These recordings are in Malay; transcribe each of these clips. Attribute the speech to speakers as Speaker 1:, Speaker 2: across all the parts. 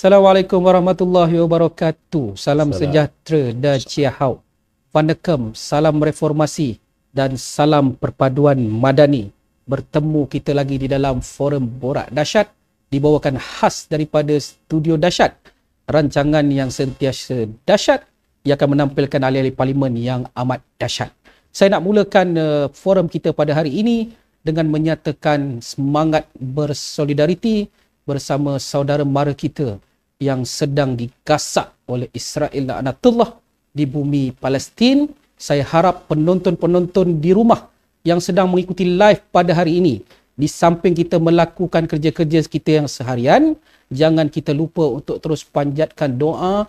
Speaker 1: Assalamualaikum warahmatullahi wabarakatuh. Salam sejahtera dan ciahau. Wanakem, salam reformasi dan salam perpaduan madani. Bertemu kita lagi di dalam forum Borak Dahsyat dibawakan khas daripada studio Dahsyat. Rancangan yang sentiasa dahsyat yang akan menampilkan ahli-ahli parlimen yang amat dahsyat. Saya nak mulakan forum kita pada hari ini dengan menyatakan semangat bersolidariti bersama saudara mara kita yang sedang digasak oleh Israel laknatullah di bumi Palestin. Saya harap penonton-penonton di rumah yang sedang mengikuti live pada hari ini, di samping kita melakukan kerja-kerja kita yang seharian, jangan kita lupa untuk terus panjatkan doa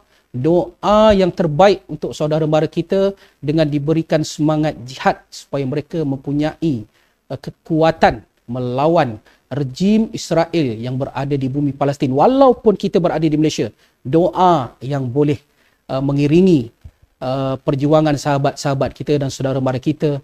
Speaker 1: yang terbaik untuk saudara mara kita dengan diberikan semangat jihad supaya mereka mempunyai kekuatan melawan rejim Israel yang berada di bumi Palestin. Walaupun kita berada di Malaysia, doa yang boleh mengiringi perjuangan sahabat-sahabat kita dan saudara mara kita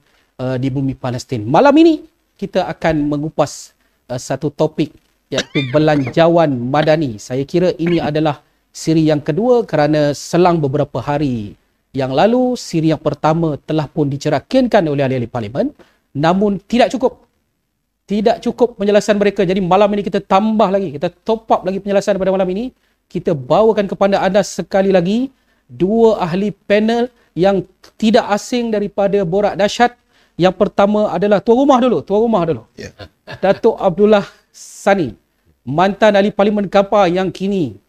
Speaker 1: di bumi Palestin. Malam ini kita akan mengupas satu topik, iaitu belanjawan madani. Saya kira ini adalah siri yang kedua kerana selang beberapa hari yang lalu, siri yang pertama telah pun dicerakinkan oleh ahli-ahli parlimen, namun tidak cukup penjelasan mereka. Jadi malam ini kita tambah lagi, kita top up lagi penjelasan pada malam ini. Kita bawakan kepada anda sekali lagi dua ahli panel yang tidak asing daripada Borak Dahsyat. Yang pertama adalah tuan rumah dulu. Yeah. Datuk Abdullah Sani, mantan ahli parlimen Kapar yang kini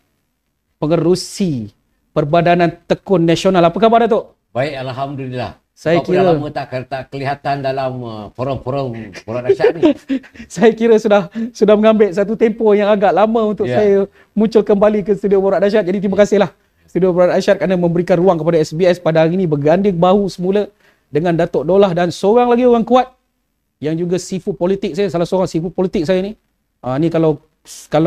Speaker 1: pengerusi Perbadanan Tekun Nasional. Apa khabar Datuk?
Speaker 2: Baik, alhamdulillah.
Speaker 1: Saya kira
Speaker 2: lama tak kelihatan dalam forum-forum Borak Dahsyat ni.
Speaker 1: Saya kira sudah mengambil satu tempoh yang agak lama untuk saya muncul kembali ke studio Borak Dahsyat. Jadi terima kasihlah studio Borak Dahsyat kerana memberikan ruang kepada SBS pada hari ini berganding bahu semula dengan Datuk Dollah dan seorang lagi orang kuat yang juga sifu politik saya, salah seorang sifu politik saya ni. Ni kalau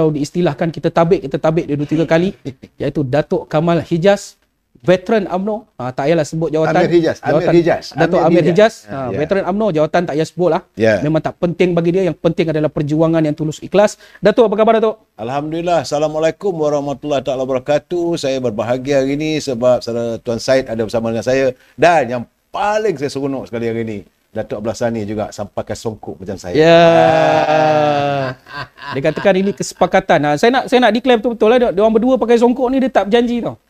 Speaker 1: diistilahkan kita tabik dia 2-3 kali, iaitu Datuk Kamal Hijaz, veteran UMNO. Tak payahlah sebut jawatan.
Speaker 3: Amir Hijaz.
Speaker 1: Datuk Amir Hijaz, veteran UMNO, jawatan tak payah sebut lah. Memang tak penting bagi dia. Yang penting adalah perjuangan yang tulus ikhlas. Datuk, apa khabar Datuk?
Speaker 3: Alhamdulillah. Assalamualaikum warahmatullahi wabarakatuh. Saya berbahagia hari ini sebab saudara Tuan Syed ada bersama dengan saya. Dan yang paling saya seronok sekali hari ini, Datuk Abdullah Sani juga sampaikan songkok macam saya.
Speaker 1: Dia katakan ini kesepakatan. Saya nak declare betul-betul lah. Dia orang berdua pakai songkok ni dia tak berjanji tau.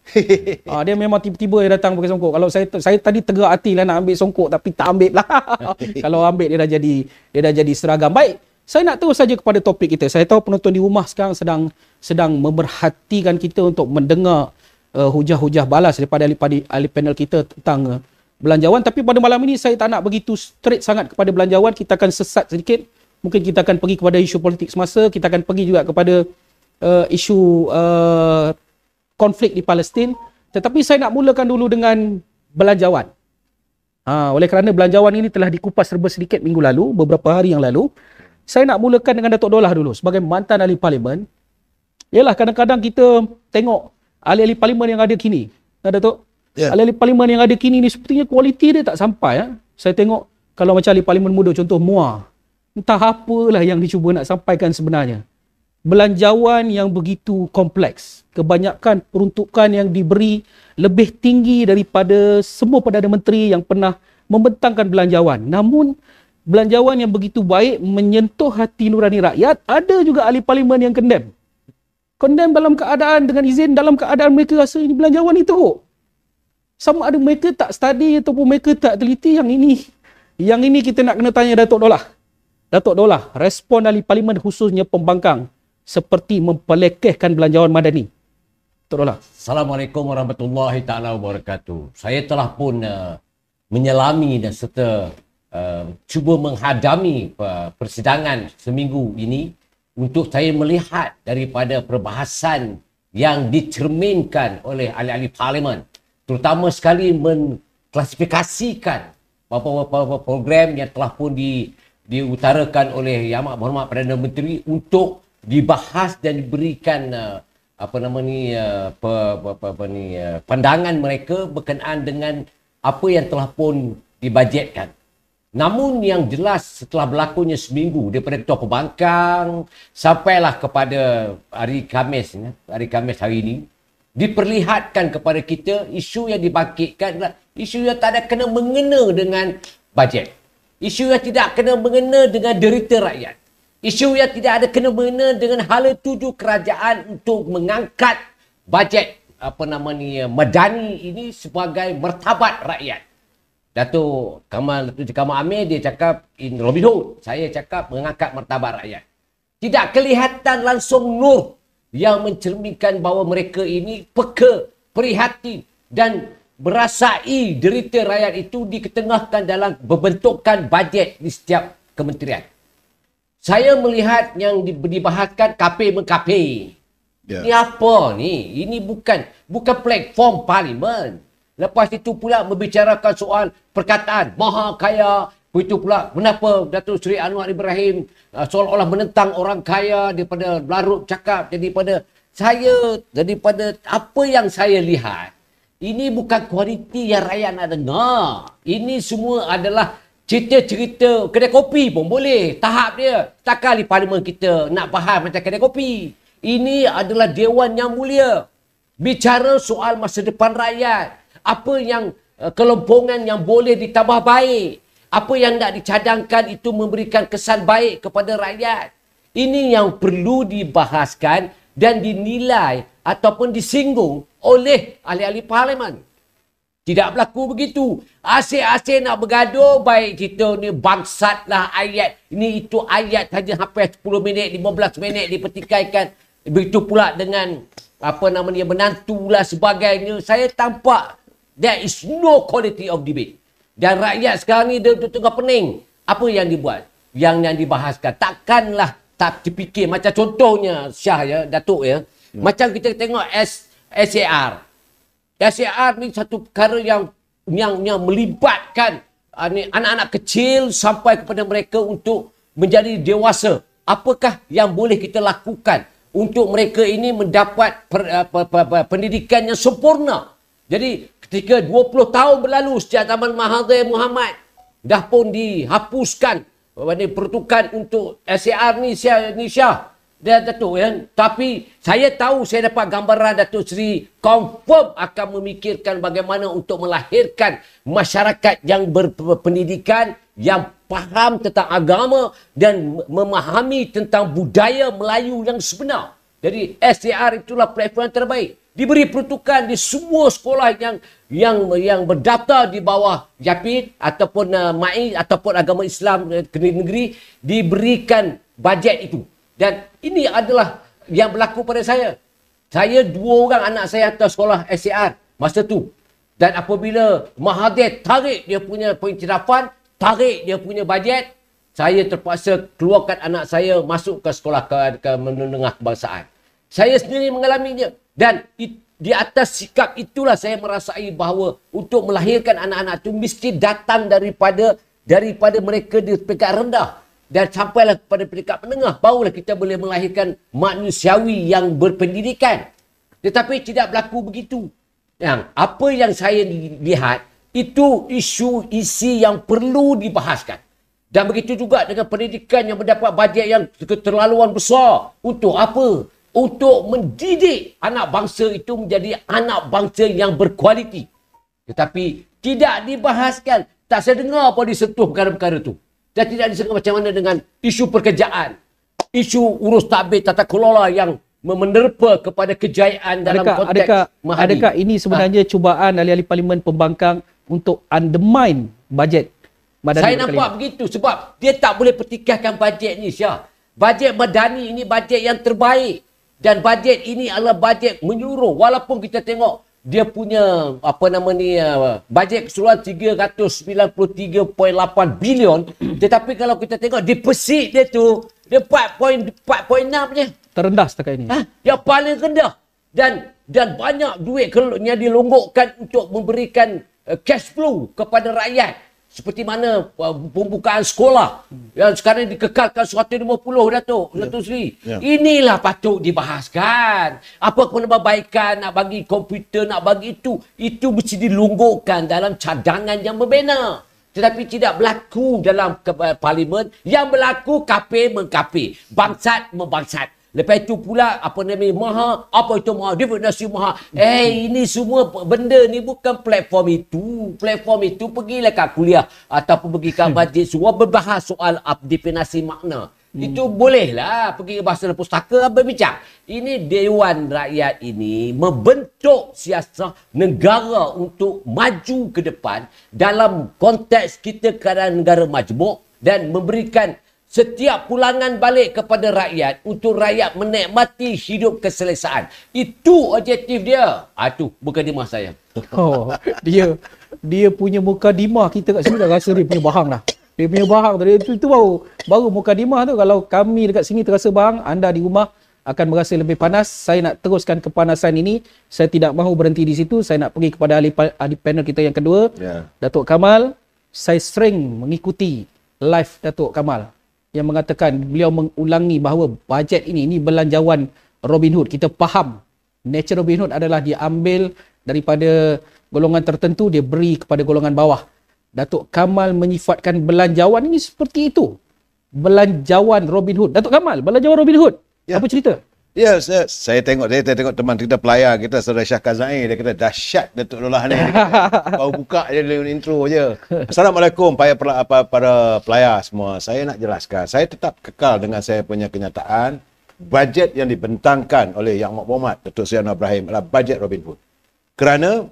Speaker 1: Dia memang tiba-tiba dia datang pakai songkok. Kalau saya tadi tegak hati lah nak ambil songkok tapi tak ambil lah. Kalau ambil dia dah jadi seragam. Baik, saya nak terus saja kepada topik kita. Saya tahu penonton di rumah sekarang sedang memerhatikan kita untuk mendengar hujah-hujah balas daripada ahli panel kita tentang belanjawan. Tapi pada malam ini saya tak nak begitu straight sangat kepada belanjawan. Kita akan sesat sedikit. Mungkin kita akan pergi kepada isu politik semasa. Kita akan pergi juga kepada isu konflik di Palestin. Tetapi saya nak mulakan dulu dengan belanjawan. Oleh kerana belanjawan ini telah dikupas serba sedikit minggu lalu, beberapa hari yang lalu. Saya nak mulakan dengan Datuk Dollah dulu sebagai mantan ahli parlimen. Yalah, kadang-kadang kita tengok ahli-ahli parlimen yang ada kini. Datuk? Ahli parlimen yang ada kini ni sepertinya kualiti dia tak sampai. Saya tengok kalau macam ahli parlimen muda, contoh Muar, entah apalah yang dicuba nak sampaikan sebenarnya. Belanjawan yang begitu kompleks, kebanyakan peruntukan yang diberi lebih tinggi daripada semua Perdana Menteri yang pernah membentangkan belanjawan. Namun belanjawan yang begitu baik menyentuh hati nurani rakyat, ada juga ahli parlimen yang condemn dalam keadaan dengan izin, dalam keadaan mereka rasa ini belanjawan itu teruk. Sama ada mereka tak study ataupun mereka tak teliti. Yang ini kita nak kena tanya Datuk Dollah. Datuk Dollah, respon ahli parlimen khususnya pembangkang seperti mempelekehkan belanjawan madani. Datuk Dollah.
Speaker 2: Assalamualaikum warahmatullahi wabarakatuh. Saya telah pun menyelami dan serta cuba menghadami persidangan seminggu ini untuk saya melihat daripada perbahasan yang dicerminkan oleh ahli-ahli parlimen, terutama sekali mengklasifikasikan beberapa program yang telah pun diutarakan oleh Yang Amat Berhormat Perdana Menteri untuk dibahas dan diberikan pandangan mereka berkenaan dengan apa yang telah pun dibajetkan. Namun yang jelas setelah berlakunya seminggu daripada Ketua Pembangkang sampailah kepada hari Khamis hari ini, diperlihatkan kepada kita isu yang dibangkitkan adalah isu yang tak ada kena mengena dengan bajet. Isu yang tidak kena mengena dengan derita rakyat. Isu yang tidak ada kena mengena dengan hala tuju kerajaan untuk mengangkat bajet madani ini sebagai martabat rakyat. Datuk Kamal Amir dia cakap in Robin Hood, saya cakap mengangkat martabat rakyat. Tidak kelihatan langsung nur yang mencerminkan bahawa mereka ini peka, prihatin dan merasai derita rakyat itu diketengahkan dalam pembentukan bajet di setiap kementerian. Saya melihat yang dibahaskan KP-mengKP.
Speaker 3: Ya.
Speaker 2: Ini apa ni? Ini bukan platform parlimen. Lepas itu pula membicarakan soal perkataan maha kaya. Begitu pula kenapa Datuk Seri Anwar Ibrahim seolah-olah menentang orang kaya daripada larut cakap. Daripada apa yang saya lihat, ini bukan kualiti yang rakyat nak dengar. Ini semua adalah cerita-cerita kedai kopi pun boleh. Tahap dia. Takkan di parlimen kita nak bahas macam kedai kopi. Ini adalah Dewan Yang Mulia. Bicara soal masa depan rakyat. Apa yang kelompongan yang boleh ditambah baik. Apa yang nak dicadangkan itu memberikan kesan baik kepada rakyat. Ini yang perlu dibahaskan dan dinilai ataupun disinggung oleh ahli-ahli parlimen. Tidak berlaku begitu. Asyik-asyik nak bergaduh, baik kita ni bangsat lah ayat. Ini itu ayat saja hampir 10 minit, 15 minit dipertikaikan. Begitu pula dengan menantu lah sebagainya. Saya tampak there is no quality of debate. Dan rakyat sekarang ni dia tengah pening. Apa yang dibuat? Yang dibahaskan. Takkanlah tak dipikir. Macam contohnya Syah ya, Datuk ya. Macam kita tengok SAR. SAR ni satu perkara yang melibatkan anak-anak kecil sampai kepada mereka untuk menjadi dewasa. Apakah yang boleh kita lakukan untuk mereka ini mendapat pendidikan yang sempurna? Jadi ketika 20 tahun berlalu sejak zaman Mahathir Mohamad dah pun dihapuskan peruntukan untuk SAR ni Syah dia Datuk ya. Tapi saya tahu, saya dapat gambaran Datuk Seri confirm akan memikirkan bagaimana untuk melahirkan masyarakat yang berpendidikan, yang faham tentang agama dan memahami tentang budaya Melayu yang sebenar. Jadi SAR itulah platform yang terbaik. Diberi peruntukan di semua sekolah yang berdaftar di bawah Yapid ataupun MAI ataupun agama Islam negeri diberikan bajet itu. Dan ini adalah yang berlaku pada saya. Saya 2 orang anak saya hantar sekolah SAR masa tu. Dan apabila Mahathir tarik dia punya peniktirafan, tarik dia punya bajet, saya terpaksa keluarkan anak saya masuk ke sekolah ke menengah kebangsaan. Saya sendiri mengalaminya. Dan di atas sikap itulah saya merasai bahawa untuk melahirkan anak-anak itu mesti datang daripada mereka di peringkat rendah. Dan sampailah kepada peringkat menengah, barulah kita boleh melahirkan manusiawi yang berpendidikan. Tetapi tidak berlaku begitu. Apa yang saya lihat, itu isi yang perlu dibahaskan. Dan begitu juga dengan pendidikan yang mendapat bajet yang keterlaluan besar. Untuk apa? Untuk mendidik anak bangsa itu menjadi anak bangsa yang berkualiti. Tetapi tidak dibahaskan. Tak saya dengar apa disentuh perkara-perkara itu. Dan tidak disangka macam mana dengan isu pekerjaan. Isu urus tadbir tata kelola yang menerpa kepada kejayaan dalam konteks Mahathir.
Speaker 1: Adakah ini sebenarnya cubaan ahli-ahli parlimen pembangkang untuk undermine bajet Madani?
Speaker 2: Saya nampak begitu sebab dia tak boleh pertikaikan bajet ni, Syah. Bajet Madani ini bajet yang terbaik. Dan bajet ini adalah bajet menyeluruh. Walaupun kita tengok dia punya bajet keseluruhan 393.8 bilion, tetapi kalau kita tengok deposit dia tu dia 4.6 je.
Speaker 1: Terendah setakat ini.
Speaker 2: Yang paling rendah. Dan banyak duit yang dilonggokkan untuk memberikan cash flow kepada rakyat. Seperti mana pembukaan sekolah yang sekarang dikekalkan 150 Datuk Seri. Yeah. Inilah patut dibahaskan. Apa penambahbaikan, nak bagi komputer, nak bagi itu mesti dilonggokkan dalam cadangan yang berbeza. tetapi tidak berlaku dalam parlimen. Yang berlaku kafir mengkafir, bangsat membangsat. Lepas itu pula apa namanya maha, apa itu maha, divinasi maha. Ini semua benda ni bukan platform itu. Platform itu pergilah kat kuliah ataupun pergi kat masjid semua berbahas soal divinasi makna. Itu bolehlah pergi ke bahasa pustaka berbincang. Ini Dewan Rakyat ini membentuk siasat negara untuk maju ke depan dalam konteks kita keadaan negara majmuk dan memberikan setiap pulangan balik kepada rakyat untuk rakyat menikmati hidup keselesaan. Itu objektif dia. Itu mukadimah saya.
Speaker 1: Oh, dia punya mukadimah kita kat sini dah rasa dia punya bahang dah. Dia punya bahang tadi itu baru mukadimah tu. Kalau kami dekat sini terasa bahang, anda di rumah akan merasa lebih panas. Saya nak teruskan kepanasan ini. Saya tidak mahu berhenti di situ. Saya nak pergi kepada ahli panel kita yang kedua, Datuk Kamal. Saya sering mengikuti live Datuk Kamal yang mengatakan beliau mengulangi bahawa bajet ini belanjawan Robin Hood. Kita faham nature Robin Hood adalah dia ambil daripada golongan tertentu, dia beri kepada golongan bawah. Datuk Kamal menyifatkan belanjawan ini seperti itu. Belanjawan Robin Hood. Datuk Kamal, belanjawan Robin Hood. Ya. Apa cerita?
Speaker 3: Ya, saya tengok teman kita pelayar kita, Saudara Syah Kazai, dia kata dahsyat Datuk Lullah ni. Baru buka je dia intro je. Assalamualaikum para pelayar semua. Saya nak jelaskan, saya tetap kekal dengan saya punya kenyataan. Bajet yang dibentangkan oleh Yang Amat Datuk Seri Anwar Ibrahim adalah bajet Robin Hood. Kerana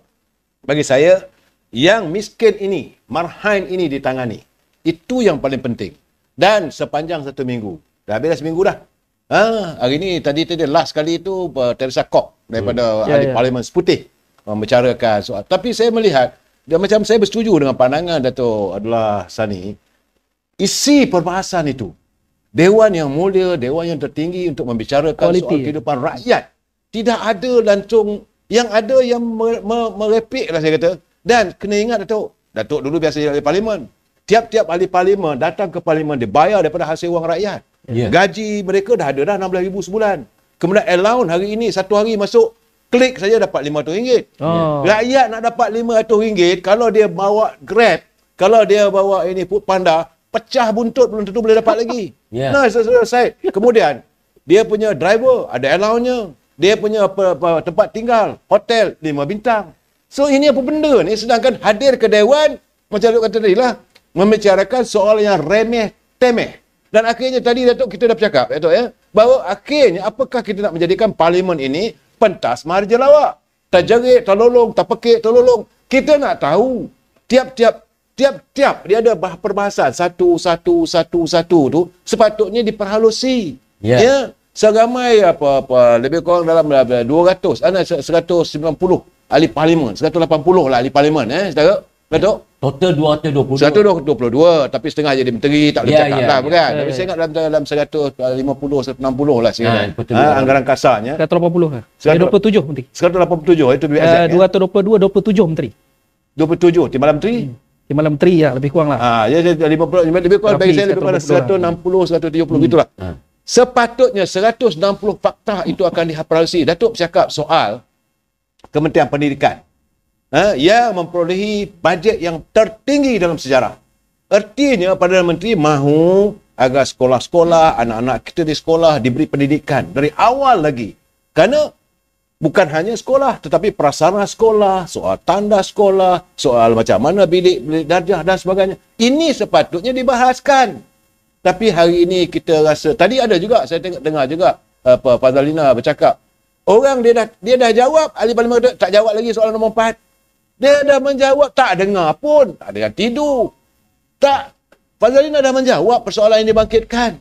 Speaker 3: bagi saya, yang miskin ini, marhain ini ditangani. Itu yang paling penting. Dan sepanjang satu minggu. Dah habis seminggu dah. Hari ni tadi last kali itu Teresa Kok daripada ahli Parlimen Seputih membicarakan soal. Tapi saya melihat dia macam saya bersetuju dengan pandangan Dato' Abdullah Sani. Isi perbahasan itu dewan yang mulia, dewan yang tertinggi untuk membicarakan soal kehidupan rakyat. Tidak ada lancung, yang ada yang merepek lah saya kata. Dan kena ingat Datuk dulu biasa jadi ahli Parlimen. Tiap-tiap ahli Parlimen datang ke Parlimen dibayar daripada hasil wang rakyat. Gaji mereka dah ada dah RM16,000 sebulan. Kemudian allowance hari ini satu hari masuk klik saja dapat RM500. Rakyat nak dapat RM500 kalau dia bawa Grab, kalau dia bawa ini Food Panda, pecah buntut belum tentu boleh dapat lagi. Nah, selesai. Kemudian dia punya driver ada allowance-nya. Dia punya tempat tinggal, hotel 5 bintang. So ini apa benda ni? Sedangkan hadir ke dewan macam Datuk kata tadi lah, membicarakan soal yang remeh temeh. Dan akhirnya tadi Datuk kita dah bercakap Datuk bahawa akhirnya apakah kita nak menjadikan parlimen ini pentas marja lawak, terjerit, terlolong, terpekik, terlolong. Kita nak tahu tiap-tiap dia ada perbahasan satu tu sepatutnya diperhalusi. Seramai lebih kurang dalam 200 190 ahli parlimen, 180 lah ahli parlimen saudara Datuk.
Speaker 2: Total 222.
Speaker 3: 122, tapi setengah jadi menteri, tak boleh cakap lah, bukan? Tapi saya ingat dalam 150, 160 lah sekarang. Anggaran kasarnya.
Speaker 1: 180. 127 menteri.
Speaker 3: 187, itu BSZ.
Speaker 1: 222, 27 menteri.
Speaker 3: 27, timbalan menteri?
Speaker 1: Timbalan menteri ya, lebih kurang lah.
Speaker 3: Ya, 50, lebih kurang bagi saya lebih kurang 160, 170 gitulah. Sepatutnya 160 fakta itu akan dihapalusi. Datuk bercakap soal Kementerian Pendidikan. Yang memperolehi bajet yang tertinggi dalam sejarah. Artinya Perdana Menteri mahu agar sekolah-sekolah, anak-anak kita di sekolah diberi pendidikan dari awal lagi. Kerana bukan hanya sekolah, tetapi prasarana sekolah, soal tanda sekolah, soal macam mana bilik darjah dan sebagainya. Ini sepatutnya dibahaskan. Tapi hari ini kita rasa, tadi ada juga, saya dengar juga Fazalina bercakap, orang dia dah jawab, ahli parlimen tak jawab lagi soalan nombor 4. Dia dah menjawab, tak dengar pun. Tak dengar tidur. Tak. Fazalina dah menjawab persoalan yang dibangkitkan.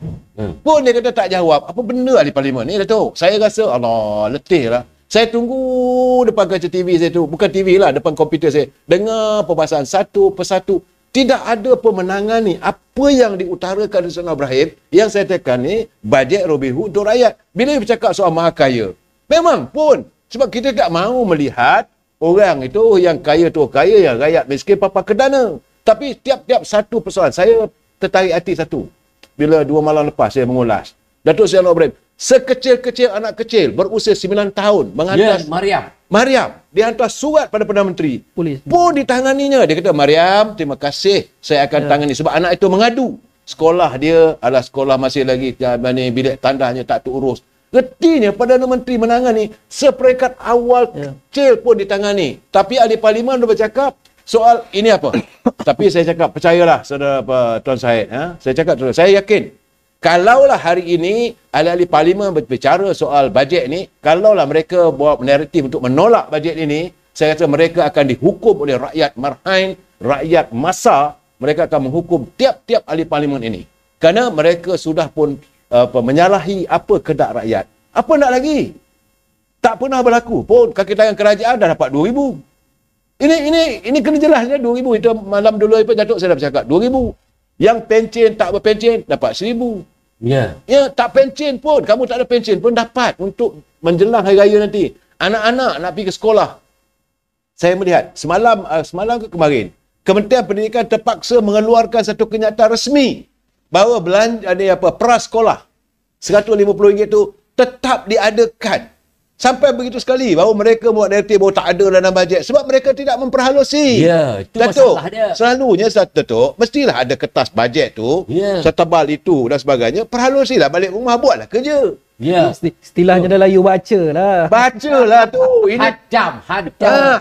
Speaker 3: Pun dia kata tak jawab. Apa benda ahli parlimen ni, Datuk? Saya rasa, Allah, letih lah. Saya tunggu depan kaca TV saya tu. Bukan TV lah, depan komputer saya. Dengar perbahasan satu persatu. Tidak ada pemenangan ni. Apa yang diutarakan Datuk Seri Ibrahim, yang saya tekan ni, bajet Robin Hood untuk rakyat. Bila dia bercakap soal maha kaya, memang pun. Sebab kita tak mahu melihat orang itu yang kaya tu kaya, yang rakyat miskin papa kedana. Tapi tiap-tiap satu persoalan, saya tertarik hati satu. Bila 2 malam lepas saya mengulas, Datuk Seri Anwar Ibrahim, Sekecil-kecil anak kecil berusia 9 tahun menghantar Mariam, dia hantar surat pada Perdana Menteri.
Speaker 1: Polis.
Speaker 3: Pun ditanganinya. Dia kata, Mariam, terima kasih, saya akan tangani. Sebab anak itu mengadu. Sekolah dia adalah sekolah masih lagi bilik tandanya tak terurus. Retinya Perdana Menteri menangani seperingkat awal kecil pun ditangani. Tapi ahli parlimen dah bercakap soal ini apa? Tapi saya cakap, percayalah saudara Tuan Syed. Saya cakap, saya yakin kalaulah hari ini ahli-ahli parlimen berbicara soal bajet ni, kalaulah mereka buat naratif untuk menolak bajet ini, saya rasa mereka akan dihukum oleh rakyat marhain, rakyat massa. Mereka akan menghukum tiap-tiap ahli parlimen ini. Kerana mereka sudah pun menyalahi apa kehendak rakyat. Apa nak lagi? Tak pernah berlaku pun kaki tangan kerajaan dah dapat 2,000. Ini kena jelasnya 2,000. Itu malam dulu Datuk saya dah bercakap 2,000. Yang pencen tak berpencen dapat 1,000. Ya, tak pencen pun, kamu tak ada pencen pun dapat untuk menjelang hari raya nanti. Anak-anak nak pergi ke sekolah. Saya melihat semalam ke kemarin, Kementerian Pendidikan terpaksa mengeluarkan satu kenyataan resmi bahawa belanja prasekolah RM150 tu tetap diadakan. Sampai begitu sekali bahawa mereka buat naratif bahawa tak ada dalam bajet sebab mereka tidak memperhalusi.
Speaker 2: Ya, itu
Speaker 3: Datuk,
Speaker 2: masalah dia.
Speaker 3: selalunya Datuk, mestilah ada kertas bajet tu, setebal itu dan sebagainya, perhalusilah balik rumah, buatlah kerja.
Speaker 2: Ya.
Speaker 1: Istilahnya dah layu baca lah.
Speaker 3: Bacalah tu. Ini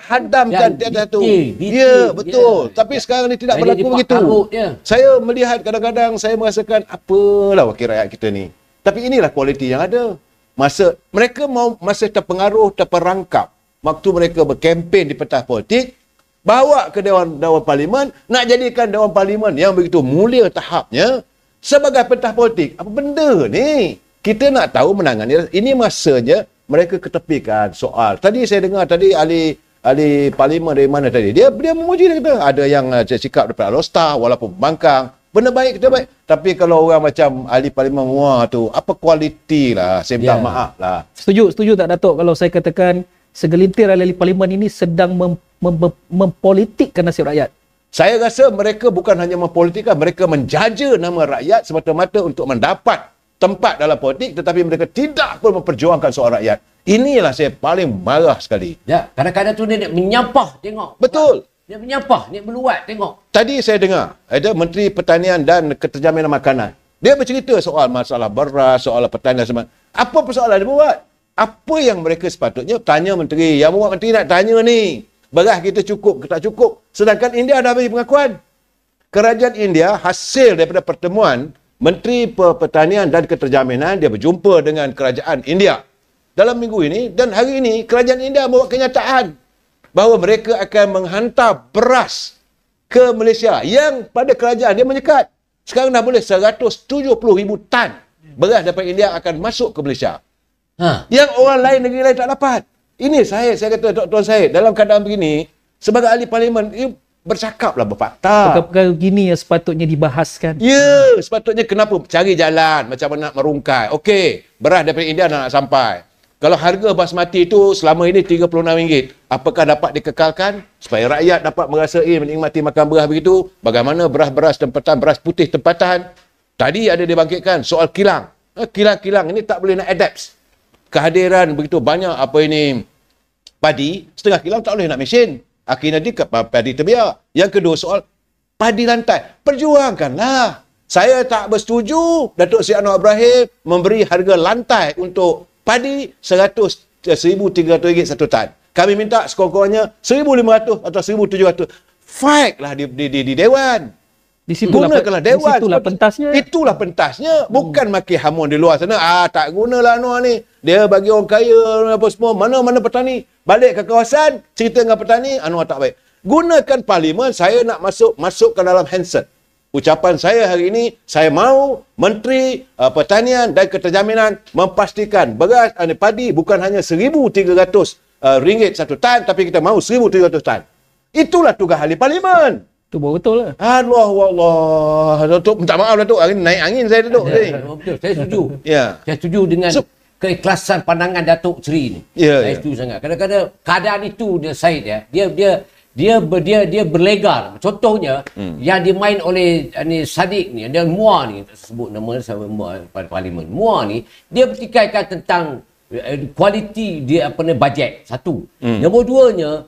Speaker 3: hadamkan tu. Ya, betul. Tapi sekarang ni tidak berlaku begitu. Saya melihat kadang-kadang saya merasakan apalah wakil rakyat kita ni. Tapi inilah kualiti yang ada. Masa terpengaruh, terperangkap waktu mereka berkempen di pentas politik, bawa ke Dewan Parlimen, nak jadikan Dewan Parlimen yang begitu mulia tahapnya sebagai pentas politik. Apa benda ni? Kita nak tahu menangani. Ini masanya mereka ketepikan soal. Tadi saya dengar ahli parlimen dari mana tadi. Dia memuji, dia kata ada yang sikap daripada Alostar walaupun pembangkang. Benda baik, kita baik. Tapi kalau orang macam ahli parlimen wah tu, apa kualiti lah. Saya minta maaf lah.
Speaker 1: Setuju tak Datuk kalau saya katakan segelintir ahli parlimen ini sedang mempolitikkan nasib rakyat?
Speaker 3: Saya rasa mereka bukan hanya mempolitikkan, mereka menjaja nama rakyat semata-mata untuk mendapat tempat dalam politik, tetapi mereka tidak pun memperjuangkan soal rakyat. Inilah saya paling marah sekali.
Speaker 2: Ya, kadang-kadang tu dia menyampah tengok.
Speaker 3: Betul.
Speaker 2: Dia menyampah, dia meluat tengok.
Speaker 3: Tadi saya dengar ada Menteri Pertanian dan Keterjaminan Makanan. Dia bercerita soal masalah beras, soal pertanian semua. Apa persoalan dia buat? Apa yang mereka sepatutnya tanya Menteri? Yang buat Menteri nak tanya ni, beras kita cukup ke tak cukup? Sedangkan India dah bagi pengakuan. Kerajaan India hasil daripada pertemuan Menteri Pertanian dan Keterjaminan, dia berjumpa dengan kerajaan India dalam minggu ini, dan hari ini kerajaan India membuat kenyataan bahawa mereka akan menghantar beras ke Malaysia yang pada kerajaan dia menyekat. Sekarang dah boleh 170,000 tan beras daripada India akan masuk ke Malaysia. Yang orang lain, negeri lain tak dapat. Ini saya kata Tuan Syed, dalam keadaan begini, sebagai ahli parlimen, bercakaplah berfakta.
Speaker 1: Perkara-perkara gini yang sepatutnya dibahaskan.
Speaker 3: Ya, sepatutnya kenapa cari jalan macam mana nak merungkai. Okey, beras daripada India nak sampai. Kalau harga basmati itu selama ini RM36, apakah dapat dikekalkan supaya rakyat dapat merasai menikmati makan beras begitu? Bagaimana beras-beras tempatan, beras putih tempatan? Tadi ada dibangkitkan soal kilang. Kilang-kilang ini tak boleh nak adapt. Kehadiran begitu banyak padi, setengah kilang tak boleh nak mesin. Akhirnya padi terbiar. Yang kedua soal padi lantai. Perjuangkanlah. Saya tak bersetuju Datuk Seri Anwar Ibrahim memberi harga lantai untuk padi RM1,300 satu tan. Kami minta sekurang-kurangnya RM1,500 atau RM1,700. Fight lah di Dewan. Gunakanlah Dewan. Itulah pentasnya. Bukan maki hamun di luar sana. Tak gunalah Anwar ni. Dia bagi orang kaya apa semua. Mana-mana petani. Balik ke kawasan, cerita dengan petani, Anwar tak baik. Gunakan parlimen, saya nak masuk ke dalam handset. Ucapan saya hari ini, saya mahu Menteri Pertanian dan Keterjaminan memastikan beras padi bukan hanya RM1,300 satu tan, tapi kita mahu RM1,300 tan. Itulah tugas ahli parlimen.
Speaker 1: Itu betul lah.
Speaker 3: Allah. Datuk, minta maaf Datuk. Hari ni naik angin saya Datuk.
Speaker 2: Betul, saya setuju. Saya setuju dengan keikhlasan pandangan Datuk Seri ni. Saya setuju sangat. Kadang-kadang keadaan itu dia Syed dia dia berlegar. Contohnya yang dimain oleh ni Sadiq ni, dan Muar ni, sebut nama sama Muar pada parlimen. Muar ni dia bertikaikan tentang kualiti dia bajet. Satu. Nombor duanya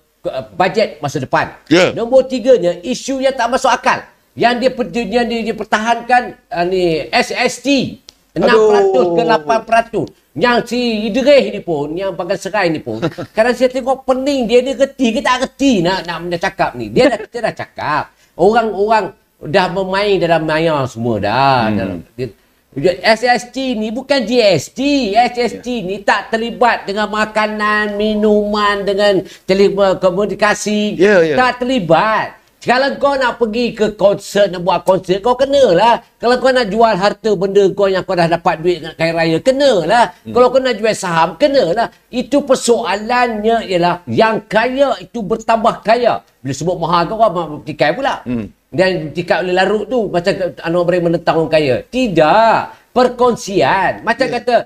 Speaker 2: bajet masa depan. Nombor tiganya isu yang tak masuk akal. Yang dia pertahankan ni SST 6% ke 8%. Yang si Idris ni pun, yang Pagan Serai ni pun, kadang saya tengok pening dia reti ke tak reti nak cakap ni. Kita dah cakap. Orang-orang dah bermain dalam maya semua dah. SST ni bukan GST. SST ni tak terlibat dengan makanan, minuman, dengan komunikasi. Tak terlibat. Kalau kau nak pergi ke konsert, nak buat konsert, kau kenalah. Kalau kau nak jual harta benda kau yang kau dah dapat duit dengan kaya raya, kenalah. Kalau kau nak jual saham, kenalah. Itu persoalannya ialah yang kaya itu bertambah kaya. Bila sebut mahal kau, orang bertikai pula. Dan tikai oleh larut tu, macam Anwar Ibrahim menentang orang kaya. Tidak. Perkongsian. Macam kata,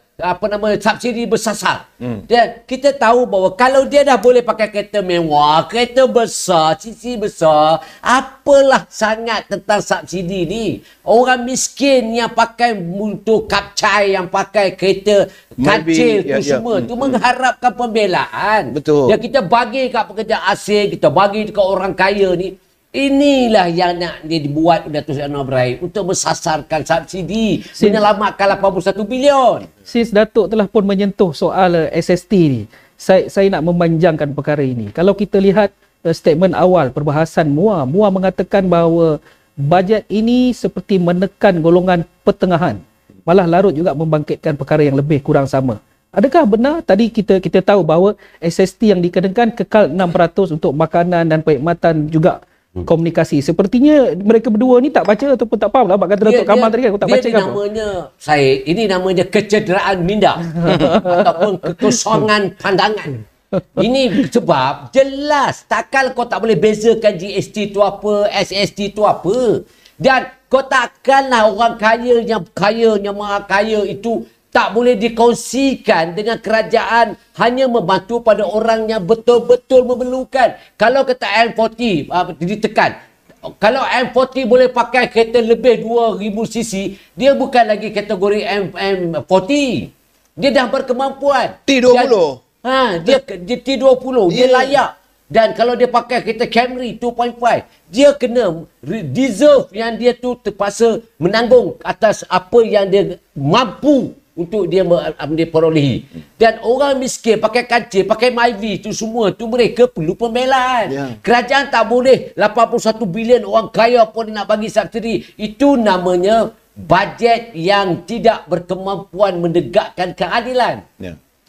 Speaker 2: subsidi bersasar. Dan kita tahu bahawa kalau dia dah boleh pakai kereta mewah, kereta besar, sisi besar, apalah sangat tentang subsidi ni. Orang miskin yang pakai untuk kapcai, yang pakai kereta kacil tu semua, tu mengharapkan pembelaan.
Speaker 3: Betul.
Speaker 2: Yang kita bagi kat pekerja asing, kita bagi dekat orang kaya ni. Inilah yang nak dia dibuat oleh Datuk Seri Anwar Ibrahim untuk mensasarkan subsidi, menyelamatkan 81 bilion.
Speaker 1: Since Datuk telah pun menyentuh soal SST ni, saya nak memanjangkan perkara ini. Kalau kita lihat statement awal perbahasan Muar mengatakan bahawa bajet ini seperti menekan golongan pertengahan. Malah larut juga membangkitkan perkara yang lebih kurang sama. Adakah benar tadi kita tahu bahawa SST yang dikenakan kekal 6% untuk makanan dan perkhidmatan juga komunikasi. Sepertinya mereka berdua ni tak baca ataupun tak faham lah. Abang kata Datuk Kamal tadi kan, aku tak baca kan.
Speaker 2: Ini namanya kecederaan minda ataupun kekosongan pandangan. Ini sebab jelas takkan kau tak boleh bezakan GST tu apa, SST tu apa. Dan kau takkanlah orang kaya yang maha kaya itu tak boleh dikongsikan dengan kerajaan hanya membantu pada orang yang betul-betul memerlukan. Kalau kata M40 ditekan, kalau M40 boleh pakai kereta lebih 2000 cc, dia bukan lagi kategori M40. Dia dah berkemampuan.
Speaker 3: T20.
Speaker 2: Dia T20, dia layak. Dan kalau dia pakai kereta Camry 2.5, dia kena deserve yang dia tu terpaksa menanggung atas apa yang dia mampu untuk dia perolehi. Dan orang miskin pakai kancil, pakai Myvi tu semua tu mereka perlu pembelaan. Kerajaan tak boleh 81 bilion orang kaya pun nak bagi subsidi. Itu namanya bajet yang tidak berkemampuan menegakkan keadilan.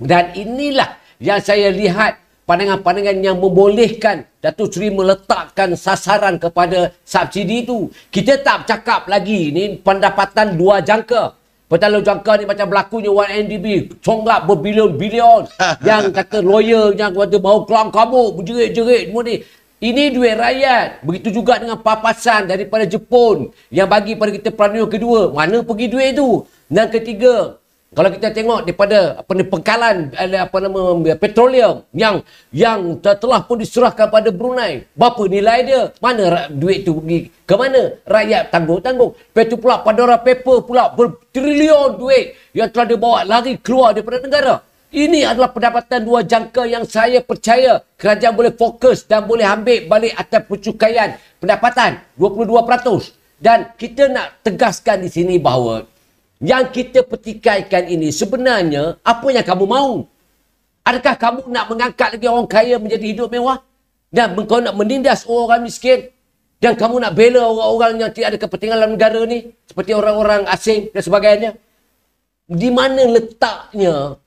Speaker 2: Dan inilah yang saya lihat pandangan-pandangan yang membolehkan Datuk Seri meletakkan sasaran kepada subsidi itu. Kita tak cakap lagi ni pendapatan 2 jangka. Petala jangka ni macam berlakunya 1MDB. Conggap berbilion-bilion. Yang kata lawyer, yang kata bau kelang kabut, berjerit-jerit semua ni. Ini duit rakyat. Begitu juga dengan papasan daripada Jepun yang bagi pada kita peranua kedua. Mana pergi duit itu? Dan ketiga, kalau kita tengok daripada pengkalan petroleum yang telah pun diserahkan pada Brunei, berapa nilai dia? Mana duit tu pergi ke mana? Rakyat tanggung-tanggung. Lepas tu pula Pandora Paper pula bertrilion duit yang telah dibawa lari keluar daripada negara. Ini adalah pendapatan 2 jangka yang saya percaya kerajaan boleh fokus dan boleh ambil balik atas pencukaian pendapatan 22%. Dan kita nak tegaskan di sini bahawa yang kita petikaikan ini sebenarnya apa yang kamu mahu? Adakah kamu nak mengangkat lagi orang kaya menjadi hidup mewah? Dan kau nak menindas orang miskin? Dan kamu nak bela orang-orang yang tidak ada kepentingan dalam negara ni? Seperti orang-orang asing dan sebagainya? Di mana letaknya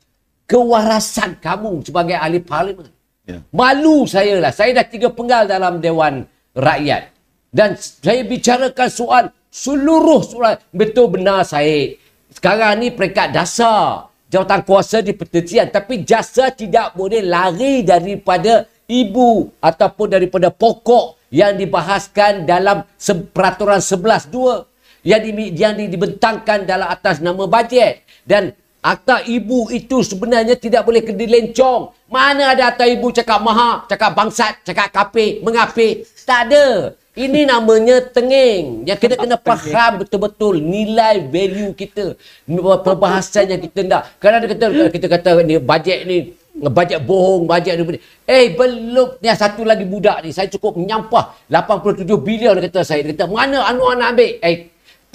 Speaker 2: kewarasan kamu sebagai ahli parlimen? Malu saya lah. Saya dah 3 penggal dalam Dewan Rakyat. Dan saya bicarakan soal seluruh soal. Betul benar saya. Sekarang ni peringkat dasar jawatan kuasa di pertentian, tapi jasa tidak boleh lari daripada ibu ataupun daripada pokok yang dibahaskan dalam peraturan 11.2 yang dibentangkan dalam atas nama bajet. Dan Akta ibu itu sebenarnya tidak boleh dilencong. Mana ada akta ibu cakap mahak, cakap bangsat, cakap kapir, mengapir. Tak ada. Ini namanya tenging. Yang kena faham betul-betul nilai value kita. Perbahasan yang kita nak. Kadang kita kata ni bajet ni, bajet bohong, bajet ni. Belum. Ni satu lagi budak ni. Saya cukup menyampah 87 bilion kata saya. Dia kata, mana Anwar nak ambil?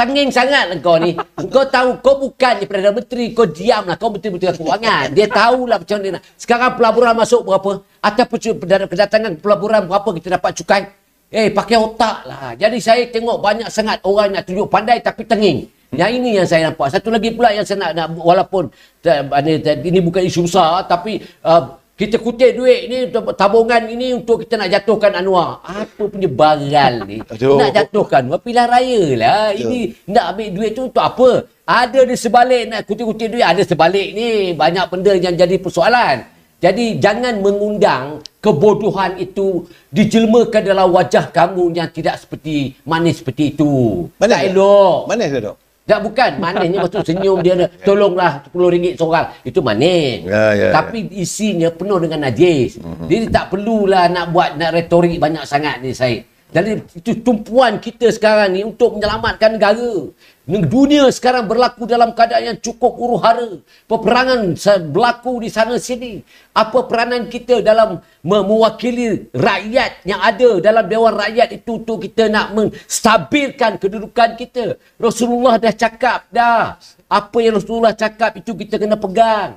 Speaker 2: Tenging sangat kau ni. Kau tahu kau bukan Perdana Menteri. Kau diamlah. Kau Menteri-Menteri Keuangan. Dia tahulah macam mana nak. Sekarang pelaburan masuk berapa? Ataupun kedatangan pelaburan berapa kita dapat cukai? Pakai otak lah. Jadi saya tengok banyak sangat orang nak tunjuk pandai tapi tenging. Yang ini yang saya nampak. Satu lagi pula yang saya nak walaupun ini bukan isu besar tapi kita kutip duit ni, tabungan ini untuk kita nak jatuhkan Anwar. Apa punya baral ni? Nak jatuhkan Anwar, pilihan raya lah. Ini nak ambil duit tu untuk apa? Ada di sebalik nak kutip-kutip duit, ada sebalik ni. Banyak benda yang jadi persoalan. Jadi jangan mengundang kebodohan itu dijelmakan dalam wajah kamu yang tidak seperti manis seperti itu. Tak elok. Manis ke, Dok? Tak, bukan. Manisnya maksud senyum dia, tolonglah RM10 seorang. Itu manis. Tapi isinya penuh dengan najis. Jadi tak perlulah nak buat retorik banyak sangat ni, Syed. Jadi itu tumpuan kita sekarang ni untuk menyelamatkan negara. Dunia sekarang berlaku dalam keadaan yang cukup huru-hara. Peperangan berlaku di sana sini. Apa peranan kita dalam mewakili rakyat yang ada dalam Dewan Rakyat itu untuk kita nak menstabilkan kedudukan kita. Rasulullah dah cakap dah. Apa yang Rasulullah cakap itu kita kena pegang.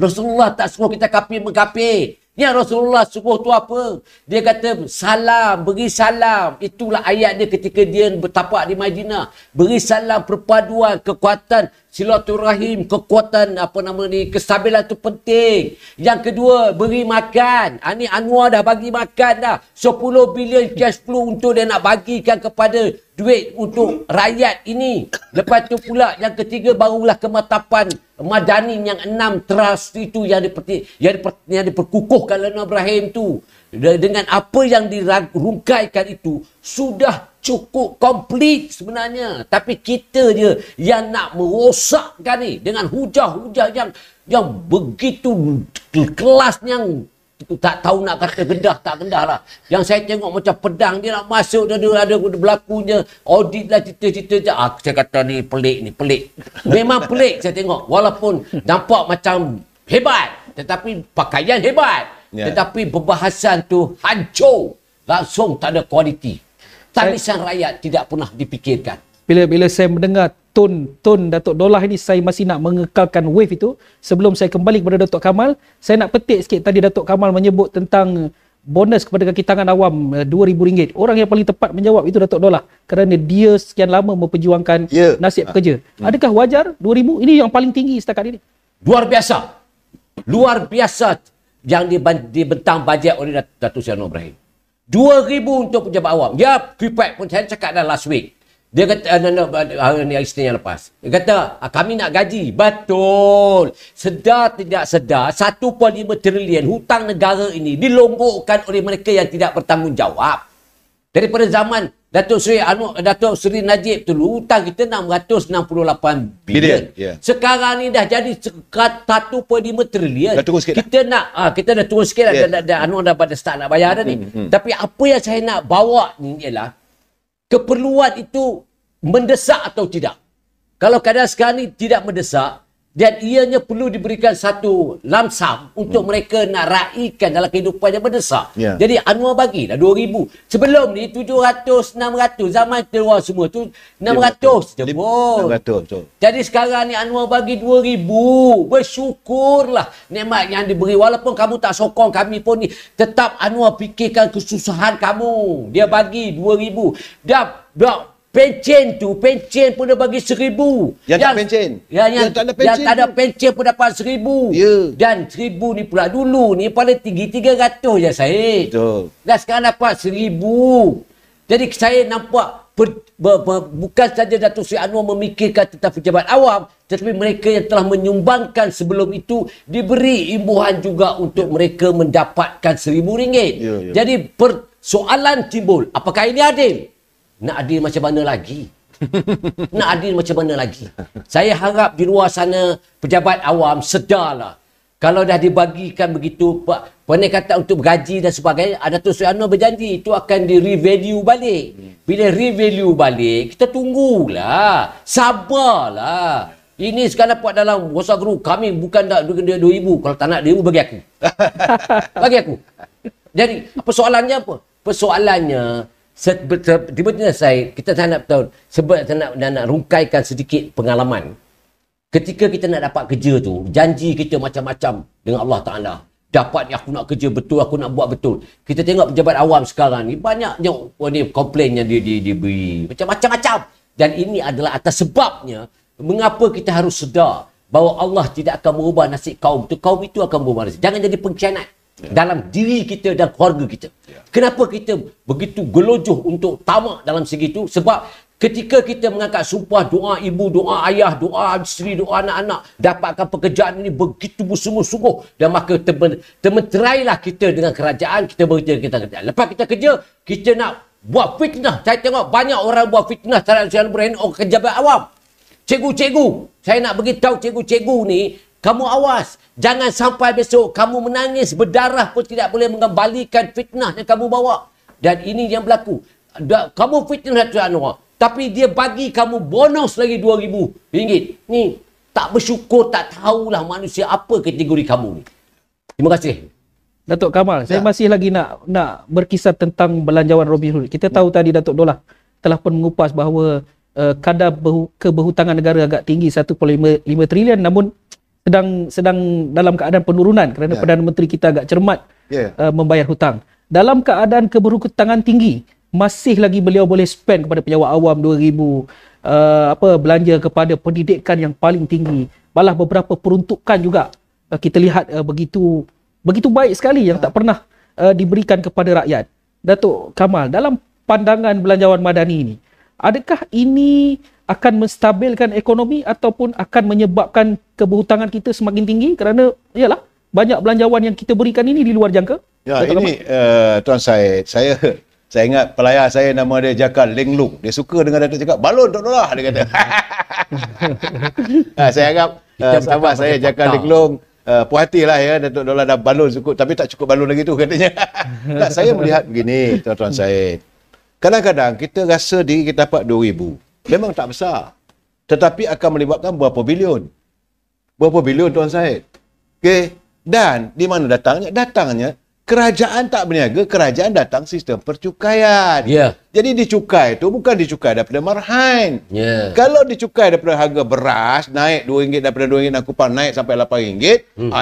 Speaker 2: Rasulullah tak suruh kita kafir-mengkafir. Ya, Rasulullah suruh tu apa? Dia kata salam, beri salam. Itulah ayat dia ketika dia bertapak di Madinah. Beri salam, perpaduan, kekuatan, silaturahim, kekuatan kestabilan tu penting. Yang kedua, beri makan. Ini Anwar dah bagi makan dah. 10 bilion cash flow untuk dia nak bagikan kepada duit untuk rakyat ini. Lepas tu pula yang ketiga barulah kematapan Madani yang 6 trust itu yang diperkukuhkan oleh Nabi Ibrahim tu. Dengan apa yang dirungkaikan itu sudah cukup komplit sebenarnya. Tapi kita je yang nak merosakkan ni dengan hujah-hujah yang begitu kelas yang tak tahu nak kata gendah tak gendah lah. Yang saya tengok macam pedang dia nak masuk dia ada berlakunya audit lah cerita-cerita je. Saya kata ni pelik. Memang pelik saya tengok. Walaupun nampak macam hebat tetapi pakaian hebat. Tetapi perbahasan tu hancur. Langsung tak ada kualiti. Tarisan rakyat tidak pernah dipikirkan.
Speaker 1: Bila saya mendengar tone Datuk Dollah ini, saya masih nak mengekalkan wave itu. Sebelum saya kembali kepada Datuk Kamal, saya nak petik sikit tadi Datuk Kamal menyebut tentang bonus kepada kaki tangan awam RM2,000. Orang yang paling tepat menjawab itu Datuk Dollah, kerana dia sekian lama memperjuangkan nasib pekerja. Adakah wajar RM2,000? Ini yang paling tinggi setakat ini.
Speaker 2: Luar biasa yang dibentang bajet oleh Datuk Seri Anwar Ibrahim. RM2,000 untuk pejabat awam. Dia prepare pun, saya cakap dah last week. Dia kata, hari Isnin yang lepas. Dia kata, kami nak gaji. Betul. Sedar tidak sedar, 1.5 trilion hutang negara ini dilombokkan oleh mereka yang tidak bertanggungjawab. Daripada zaman Datuk Seri Najib dulu, hutang kita 668 bilion. Sekarang ni dah jadi 1.5 trilion. Kita dah turun sikit. Anwar dah pada start nak bayar dah ni. Tapi apa yang saya nak bawa ni ialah keperluan itu mendesak atau tidak. Kalau keadaan sekarang ni tidak mendesak dan ianya perlu diberikan satu lamsam untuk mereka nak raikan dalam kehidupan yang mendesak. Jadi Anwar bagilah RM2,000. Sebelum ni 700, 600. Zaman terwar semua tu 600 je pun. 600, betul. Jadi sekarang ni Anwar bagi RM2,000. Bersyukurlah nikmat yang diberi. Walaupun kamu tak sokong kami pun ni, tetap Anwar fikirkan kesusahan kamu. Dia bagi RM2,000. Pencen pun dia bagi RM1,000. Yang tak ada pencen pun dapat RM1,000. Dan RM1,000 ni pula dulu ni paling tinggi RM300 je saya. Betul. Dan sekarang dapat RM1,000. Jadi saya nampak bukan saja Datuk Seri Anwar memikirkan tentang pejabat awam, tetapi mereka yang telah menyumbangkan sebelum itu diberi imbuhan juga untuk mereka mendapatkan RM1,000. Jadi persoalan timbul, apakah ini adil? Nak adil macam mana lagi? Nak adil macam mana lagi? Saya harap di luar sana pejabat awam sedarlah. Kalau dah dibagikan begitu, pendekatan untuk gaji dan sebagainya, Datuk Seri Anwar berjanji itu akan di-revalue balik. Bila revalue balik, kita tunggulah. Sabarlah. Ini sekarang dapat dalam WhatsApp group, kami bukan nak RM2,000. Kalau tak nak RM2,000, bagi aku. Bagi aku. Jadi, persoalannya apa? Persoalannya, tiba-tiba kita tak nak tahu, sebab nak rungkaikan sedikit pengalaman. Ketika kita nak dapat kerja tu, janji kita macam-macam dengan Allah Ta'ala. Dapat ni aku nak kerja betul, aku nak buat betul. Kita tengok pejabat awam sekarang ni, banyaknya komplain yang dia beri. Macam-macam. Dan ini adalah atas sebabnya, mengapa kita harus sedar bahawa Allah tidak akan merubah nasib kaum itu. Kaum itu akan berubah nasib. Jangan jadi pengkhianat dalam diri kita dan keluarga kita. Kenapa kita begitu gelojoh untuk tamak dalam segi itu? Sebab ketika kita mengangkat sumpah, doa ibu, doa ayah, doa isteri, doa anak-anak, dapatkan pekerjaan ini begitu bersungguh-sungguh, dan maka termenterailah kita dengan kerajaan, kita berkata kita kerja. Lepas kita kerja, kita nak buat fitnah. Saya tengok banyak orang buat fitnah terhadap Syed Ibrahim, orang pejabat awam. Cikgu-cikgu, saya nak beritahu cikgu-cikgu ni, kamu awas. Jangan sampai besok kamu menangis berdarah pun tidak boleh mengembalikan fitnah yang kamu bawa. Dan ini yang berlaku. Kamu fitnah Datuk Anwar, tapi dia bagi kamu bonus lagi RM2,000. Ni tak bersyukur, tak tahulah manusia apa kategori kamu ni. Terima kasih.
Speaker 1: Datuk Kamal, saya masih lagi nak berkisar tentang belanjawan Robin Hood. Kita tahu tadi Datuk Dollah telah pun mengupas bahawa kadar keberhutangan negara agak tinggi 1.5 trilion, namun sedang dalam keadaan penurunan kerana Perdana Menteri kita agak cermat membayar hutang. Dalam keadaan keberhutangan tinggi, masih lagi beliau boleh spend kepada pejabat awam RM2,000, belanja kepada pendidikan yang paling tinggi. Malah beberapa peruntukan juga kita lihat begitu baik sekali yang tak pernah diberikan kepada rakyat. Datuk Kamal, dalam pandangan belanjawan madani ini, adakah ini akan menstabilkan ekonomi ataupun akan menyebabkan keberhutangan kita semakin tinggi? Kerana yalah, banyak belanjawan yang kita berikan ini di luar jangka.
Speaker 3: Ya, Datuk ini Tuan Syed, saya ingat pelayar saya nama dia Jakar Ling Lung. Dia suka dengan Datuk cakap, balon Datuk Dollah, dia kata. Saya harap sahabat saya Jakar Ling Lung puas hatilah ya, Datuk Dollah dah balon cukup, tapi tak cukup balon lagi tu katanya. Tak, saya melihat begini Tuan Syed. Kadang-kadang kita rasa diri kita dapat RM2,000. Memang tak besar. Tetapi akan melibatkan berapa bilion. Berapa bilion Tuan Syed. Okey. Dan di mana datangnya? Datangnya kerajaan tak berniaga, kerajaan datang sistem percukaian. Jadi dicukai tu bukan dicukai daripada marhain. Kalau dicukai daripada harga beras naik RM2 daripada RM2.6 naik sampai RM8,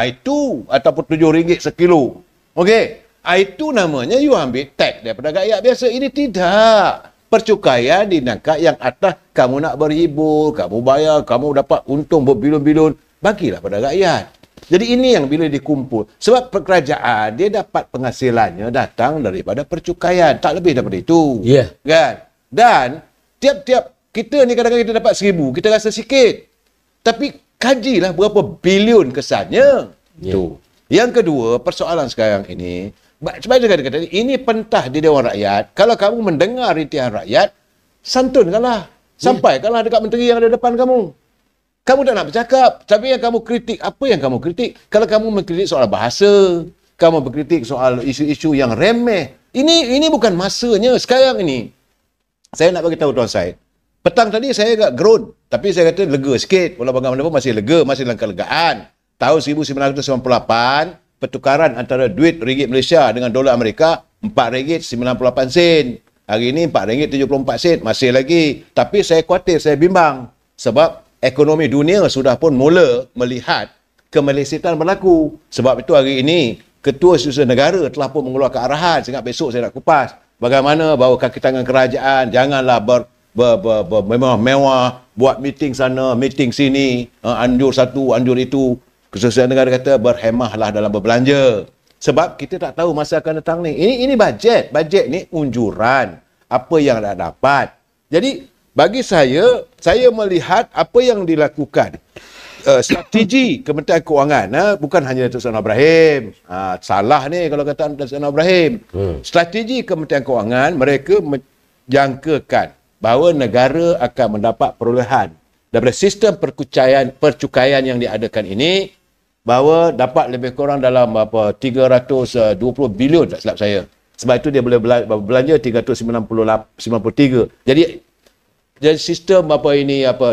Speaker 3: itu ataupun RM7 sekilo. Okey. Itu namanya you ambil teks daripada rakyat biasa. Ini tidak. Percukaian di nangkap yang atas, kamu nak berhibur, kamu bayar, kamu dapat untung berbilion-bilion, bagilah pada rakyat. Jadi ini yang bila dikumpul. Sebab kerajaan, dia dapat penghasilannya datang daripada percukaian. Tak lebih daripada itu. Kan? Dan tiap-tiap kita ni kadang-kadang kita dapat RM1,000, kita rasa sikit. Tapi kajilah berapa bilion kesannya. Itu. Yang kedua, persoalan sekarang ini, sebab dia kata, ini pentah di Dewan Rakyat. Kalau kamu mendengar rintihan rakyat, santunkanlah. Sampaikanlah dekat menteri yang ada depan kamu. Kamu tak nak bercakap. Tapi yang kamu kritik, apa yang kamu kritik? Kalau kamu mengkritik soal bahasa, kamu berkritik soal isu-isu yang remeh, ini bukan masanya. Sekarang ini, saya nak bagi tahu Tuan Syed. Petang tadi saya agak groan. Tapi saya kata lega sikit. Walau bagaimanapun masih lega, masih dalam kelegaan. Tahun 1998, pertukaran antara duit ringgit Malaysia dengan dolar Amerika RM4.98. Hari ini RM4.74, masih lagi. Tapi saya khawatir, saya bimbang. Sebab ekonomi dunia sudah pun mula melihat kemelesetan berlaku. Sebab itu hari ini, Ketua Setiausaha Negara telah pun mengeluarkan arahan. Sehingga besok saya nak kupas. Bagaimana bahawa kaki tangan kerajaan, janganlah mewah, buat meeting sana, meeting sini, anjur satu, anjur itu. Kesusahan negara kata berhemahlah dalam berbelanja. Sebab kita tak tahu masa akan datang ni. Ini bajet. Bajet ni unjuran. Apa yang dah dapat. Jadi, bagi saya melihat apa yang dilakukan. Strategi Kementerian Kewangan. Bukan hanya Datuk Seri Anwar Ibrahim. Salah ni kalau kata Datuk Seri Anwar Ibrahim. Strategi Kementerian Kewangan, mereka menjangkakan bahawa negara akan mendapat perolehan daripada sistem percukaian yang diadakan ini, bahawa dapat lebih kurang dalam 320 bilion tak silap saya. Sebab itu dia boleh belanja 393. Jadi sistem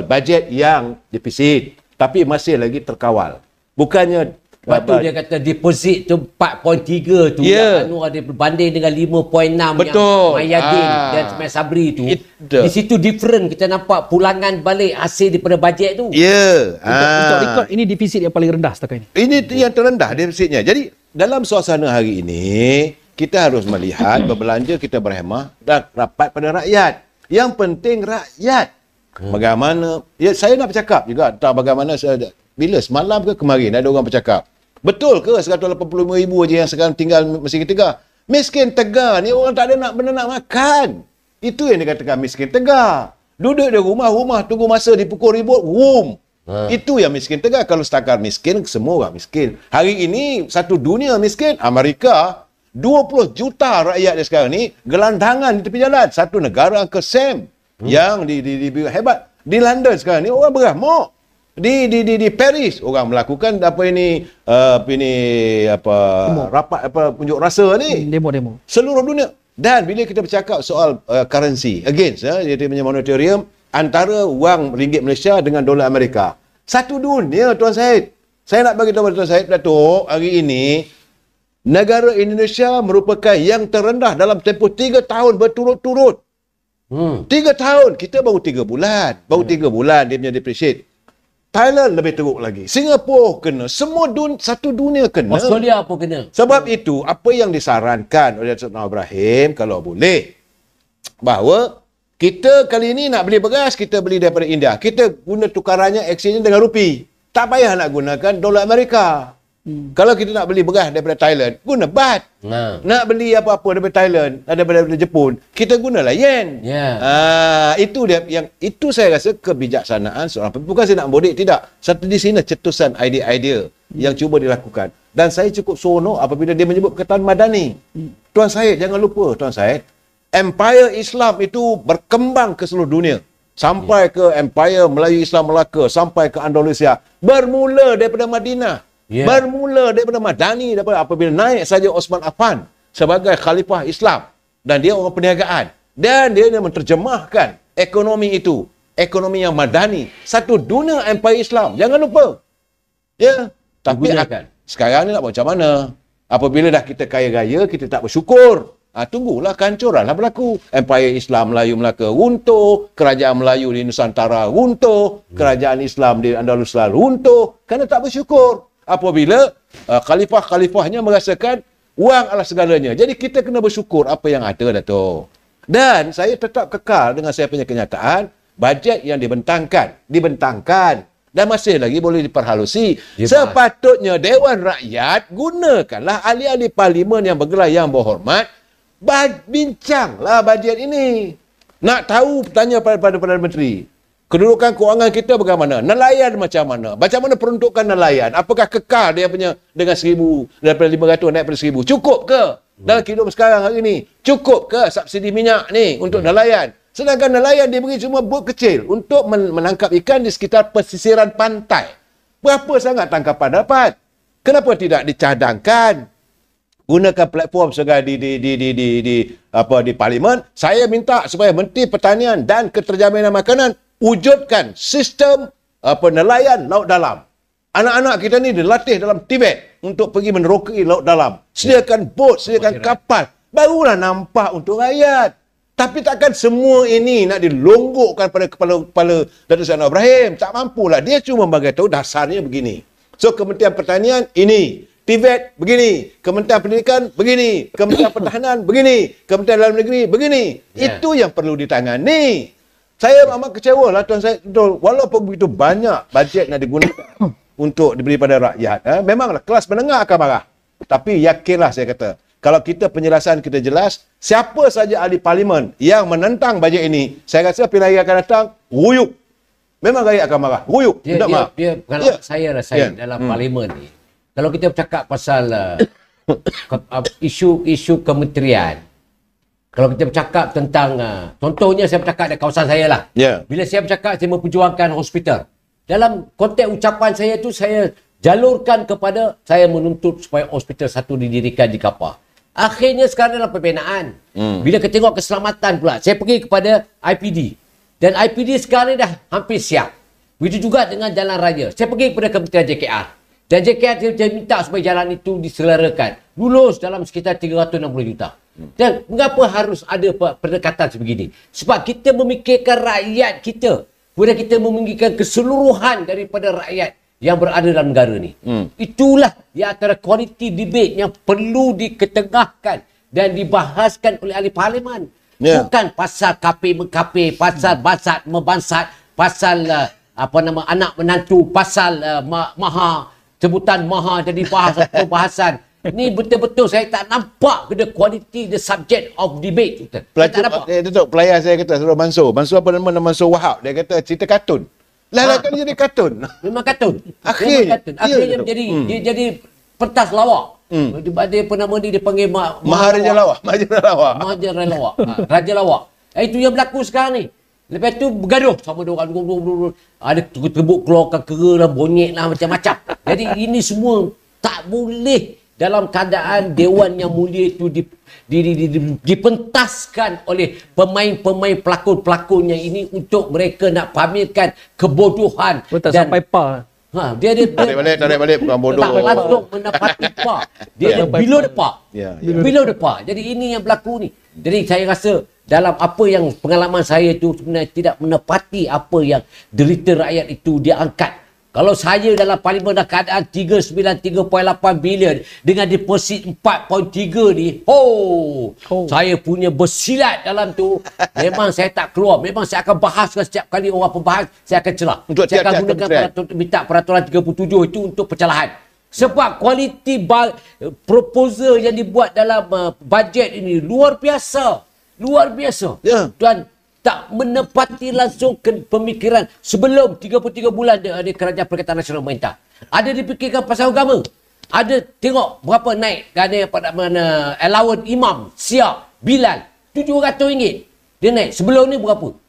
Speaker 3: bajet yang defisit tapi masih lagi terkawal. Bukannya
Speaker 2: Sebab tu dia kata deposit tu 4.3 tu yang Anwar dia berbanding dengan 5.6
Speaker 3: betul.
Speaker 2: Yang Mayadin dan Smail Sabri tu. Di situ different kita nampak pulangan balik hasil daripada bajet tu.
Speaker 3: Ya.
Speaker 1: Untuk rekod ini defisit yang paling rendah setakat ini.
Speaker 3: Ini yang terendah defisitnya. Jadi dalam suasana hari ini kita harus melihat berbelanja kita berhemah dan rapat pada rakyat. Yang penting rakyat. Bagaimana saya nak bercakap juga tentang bagaimana bila semalam ke kemarin ada orang bercakap. Betul ke 185,000 je yang sekarang tinggal miskin tegar? Miskin tegar ni orang tak ada benda nak makan. Itu yang dikatakan miskin tegar. Duduk di rumah tunggu masa dipukul ribut, Itu yang miskin tegar. Kalau setakat miskin, semua orang miskin. Hari ini satu dunia miskin. Amerika 20 juta rakyat dia sekarang ni gelandangan di tepi jalan. Satu negara Uncle Sam yang hebat. Di London sekarang ni orang beramuk. Di Paris orang melakukan rapat unjuk rasa ni,
Speaker 1: demo
Speaker 3: seluruh dunia. Dan bila kita bercakap soal currency against dia punya monetarium antara wang ringgit Malaysia dengan dolar Amerika, satu dunia Tuan Syed. Saya nak bagi tahu Tuan Syed, Datuk, hari ini negara Indonesia merupakan yang terendah dalam tempoh 3 tahun berturut-turut. 3 tahun, kita baru 3 bulan. Baru 3 bulan dia punya depreciate. Thailand lebih teruk lagi. Singapura kena. Semua satu dunia kena.
Speaker 2: Australia pun kena.
Speaker 3: Sebab itu, apa yang disarankan oleh Datuk Anwar Ibrahim, kalau boleh, bahawa kita kali ini nak beli beras, kita beli daripada India. Kita guna tukarannya, exchange dengan rupi. Tak payah nak gunakan dolar Amerika. Kalau kita nak beli beras daripada Thailand, guna baht. Nak beli apa-apa daripada Thailand, daripada Jepun, kita gunalah yen. Itu dia yang itu saya rasa kebijaksanaan seorang pemimpin. Bukan saya nak bodek, tidak. Satu di sini cetusan idea-idea yang cuba dilakukan. Dan saya cukup seronok apabila dia menyebut perkataan madani. Tuan Syed, jangan lupa Tuan Syed, empire Islam itu berkembang ke seluruh dunia. Sampai ke empire Melayu Islam Melaka, sampai ke Andalusia. Bermula daripada Madinah. Bermula daripada Madani, daripada apabila naik saja Osman Affan sebagai khalifah Islam dan dia orang perniagaan dan dia menterjemahkan ekonomi itu, ekonomi yang Madani, satu dunia empire Islam, jangan lupa. Tapi sekarang ni nak buat macam mana? Apabila dah kita kaya raya, kita tak bersyukur. Tunggulah kehancuranlah berlaku. Empire Islam Melayu Melaka runtuh, kerajaan Melayu di Nusantara runtuh, kerajaan Islam di Andalusia runtuh kerana tak bersyukur. Apabila khalifah-khalifahnya merasakan wang adalah segalanya. Jadi kita kena bersyukur apa yang ada, Dato'. Dan saya tetap kekal dengan saya punya kenyataan, bajet yang dibentangkan dan masih lagi boleh diperhalusi. Sepatutnya Dewan Rakyat gunakanlah ahli-ahli parlimen yang bergelar yang berhormat, bincanglah bajet ini. Nak tahu, tanya pada Perdana Menteri, kedudukan kewangan kita bagaimana? Nelayan macam mana? Macam mana peruntukan nelayan? Apakah kekal dia punya dengan 1,000 daripada 500 naik pada 1,000? Cukup ke? Dalam kehidupan sekarang hari ini, cukup ke subsidi minyak ni untuk nelayan? Sedangkan nelayan diberi cuma bot kecil untuk menangkap ikan di sekitar pesisiran pantai. Berapa sangat tangkapan dapat? Kenapa tidak dicadangkan? Gunakan platform sebagai di parlimen. Saya minta supaya Menteri Pertanian dan Keterjaminan Makanan wujudkan sistem nelayan laut dalam. Anak-anak kita ni dilatih dalam Tibet untuk pergi menerokai laut dalam. Sediakan bot, sediakan kapal. Barulah nampak untuk rakyat. Tapi takkan semua ini nak dilonggokkan pada kepala Datuk Seri Anwar Ibrahim. Tak mampulah. Dia cuma bagi tahu dasarnya begini. So, Kementerian Pertanian ini. Tibet begini. Kementerian Pendidikan begini. Kementerian Pertahanan begini. Kementerian Dalam Negeri begini. Itu yang perlu ditangani. Saya amat kecewa lah Tuan Syed. Walaupun begitu banyak bajet yang digunakan untuk diberi pada rakyat. Memanglah kelas menengah akan marah. Tapi yakinlah saya kata, kalau kita penjelasan kita jelas, siapa saja ahli parlimen yang menentang bajet ini, saya rasa pilihan raya akan datang, ruyuk. Memang rakyat akan marah. Ruyuk.
Speaker 2: Kalau saya rasa dalam parlimen ni, kalau kita bercakap pasal isu-isu kementerian, Kalau kita bercakap tentang, contohnya saya bercakap di kawasan saya lah.
Speaker 3: Ya.
Speaker 2: Bila saya bercakap, saya memperjuangkan hospital. Dalam konteks ucapan saya tu, saya jalurkan kepada saya menuntut supaya hospital satu didirikan di Kapar. Akhirnya sekarang dalam pembinaan. Bila kita tengok keselamatan pula, saya pergi kepada IPD. Dan IPD sekarang dah hampir siap. Begitu juga dengan jalan raya. Saya pergi kepada Kementerian JKR. Dan JKR dia minta supaya jalan itu diselerakan. Lulus dalam sekitar 360 juta. Dan mengapa harus ada pendekatan sebegini? Sebab kita memikirkan rakyat kita. Kemudian kita memikirkan keseluruhan daripada rakyat yang berada dalam negara ni. Itulah di antara kualiti debate yang perlu diketengahkan dan dibahaskan oleh ahli parlimen. Bukan pasal kapir-mengkapir, pasal bansat membansat, pasal anak menantu, pasal sebutan maha jadi bahasan. Ni betul-betul saya tak nampak kena kualiti the subject of debate. Saya tak nampak.
Speaker 3: Datuk, pelayan saya kata Saudara Mansur. Mansur apa nama Mansur Wahab. Dia kata cerita kartun. Kan dia jadi kartun.
Speaker 2: Memang kartun.
Speaker 3: Akhirnya
Speaker 2: Akhirnya dia jadi pentas lawak. Dia apa nama dia panggil
Speaker 3: Maharaja Lawak.
Speaker 2: Maharaja Lawak. Raja Lawak. Itu yang berlaku sekarang ni. Lepas tu bergaduh sama dia orang. Ada terbuk keluarkan kera lah, bonyek lah, macam-macam. Jadi ini semua tak boleh dalam keadaan Dewan Yang Mulia itu dipentaskan oleh pemain-pemain pelakon-pelakonnya ini untuk mereka nak pamerkan kebodohan.
Speaker 1: Tak sampai par.
Speaker 2: Dia
Speaker 3: tarik balik bukan bodoh.
Speaker 2: Tak langsung menepati par. Dia below the par. Below the par. Jadi ini yang berlaku ni. Jadi saya rasa dalam apa yang pengalaman saya itu sebenarnya tidak menepati apa yang derita rakyat itu dia angkat. Kalau saya dalam parlimen dalam keadaan 393.8 bilion dengan deposit 4.3 ni, saya punya bersilat dalam tu. Memang saya tak keluar. Memang saya akan bahaskan setiap kali orang pembahas, saya akan celah. Saya akan gunakan minta peraturan 37 itu untuk pencerahan. Sebab kualiti proposal yang dibuat dalam bajet ini luar biasa. Luar biasa. Dan tak menepati langsung pemikiran sebelum 33 bulan ada Kerajaan Perikatan Nasional Pemerintah. Ada dipikirkan pasal agama. Ada tengok berapa naik ada pada mana allowance imam, Sia, Bilal RM700 dia naik. Sebelum ni berapa?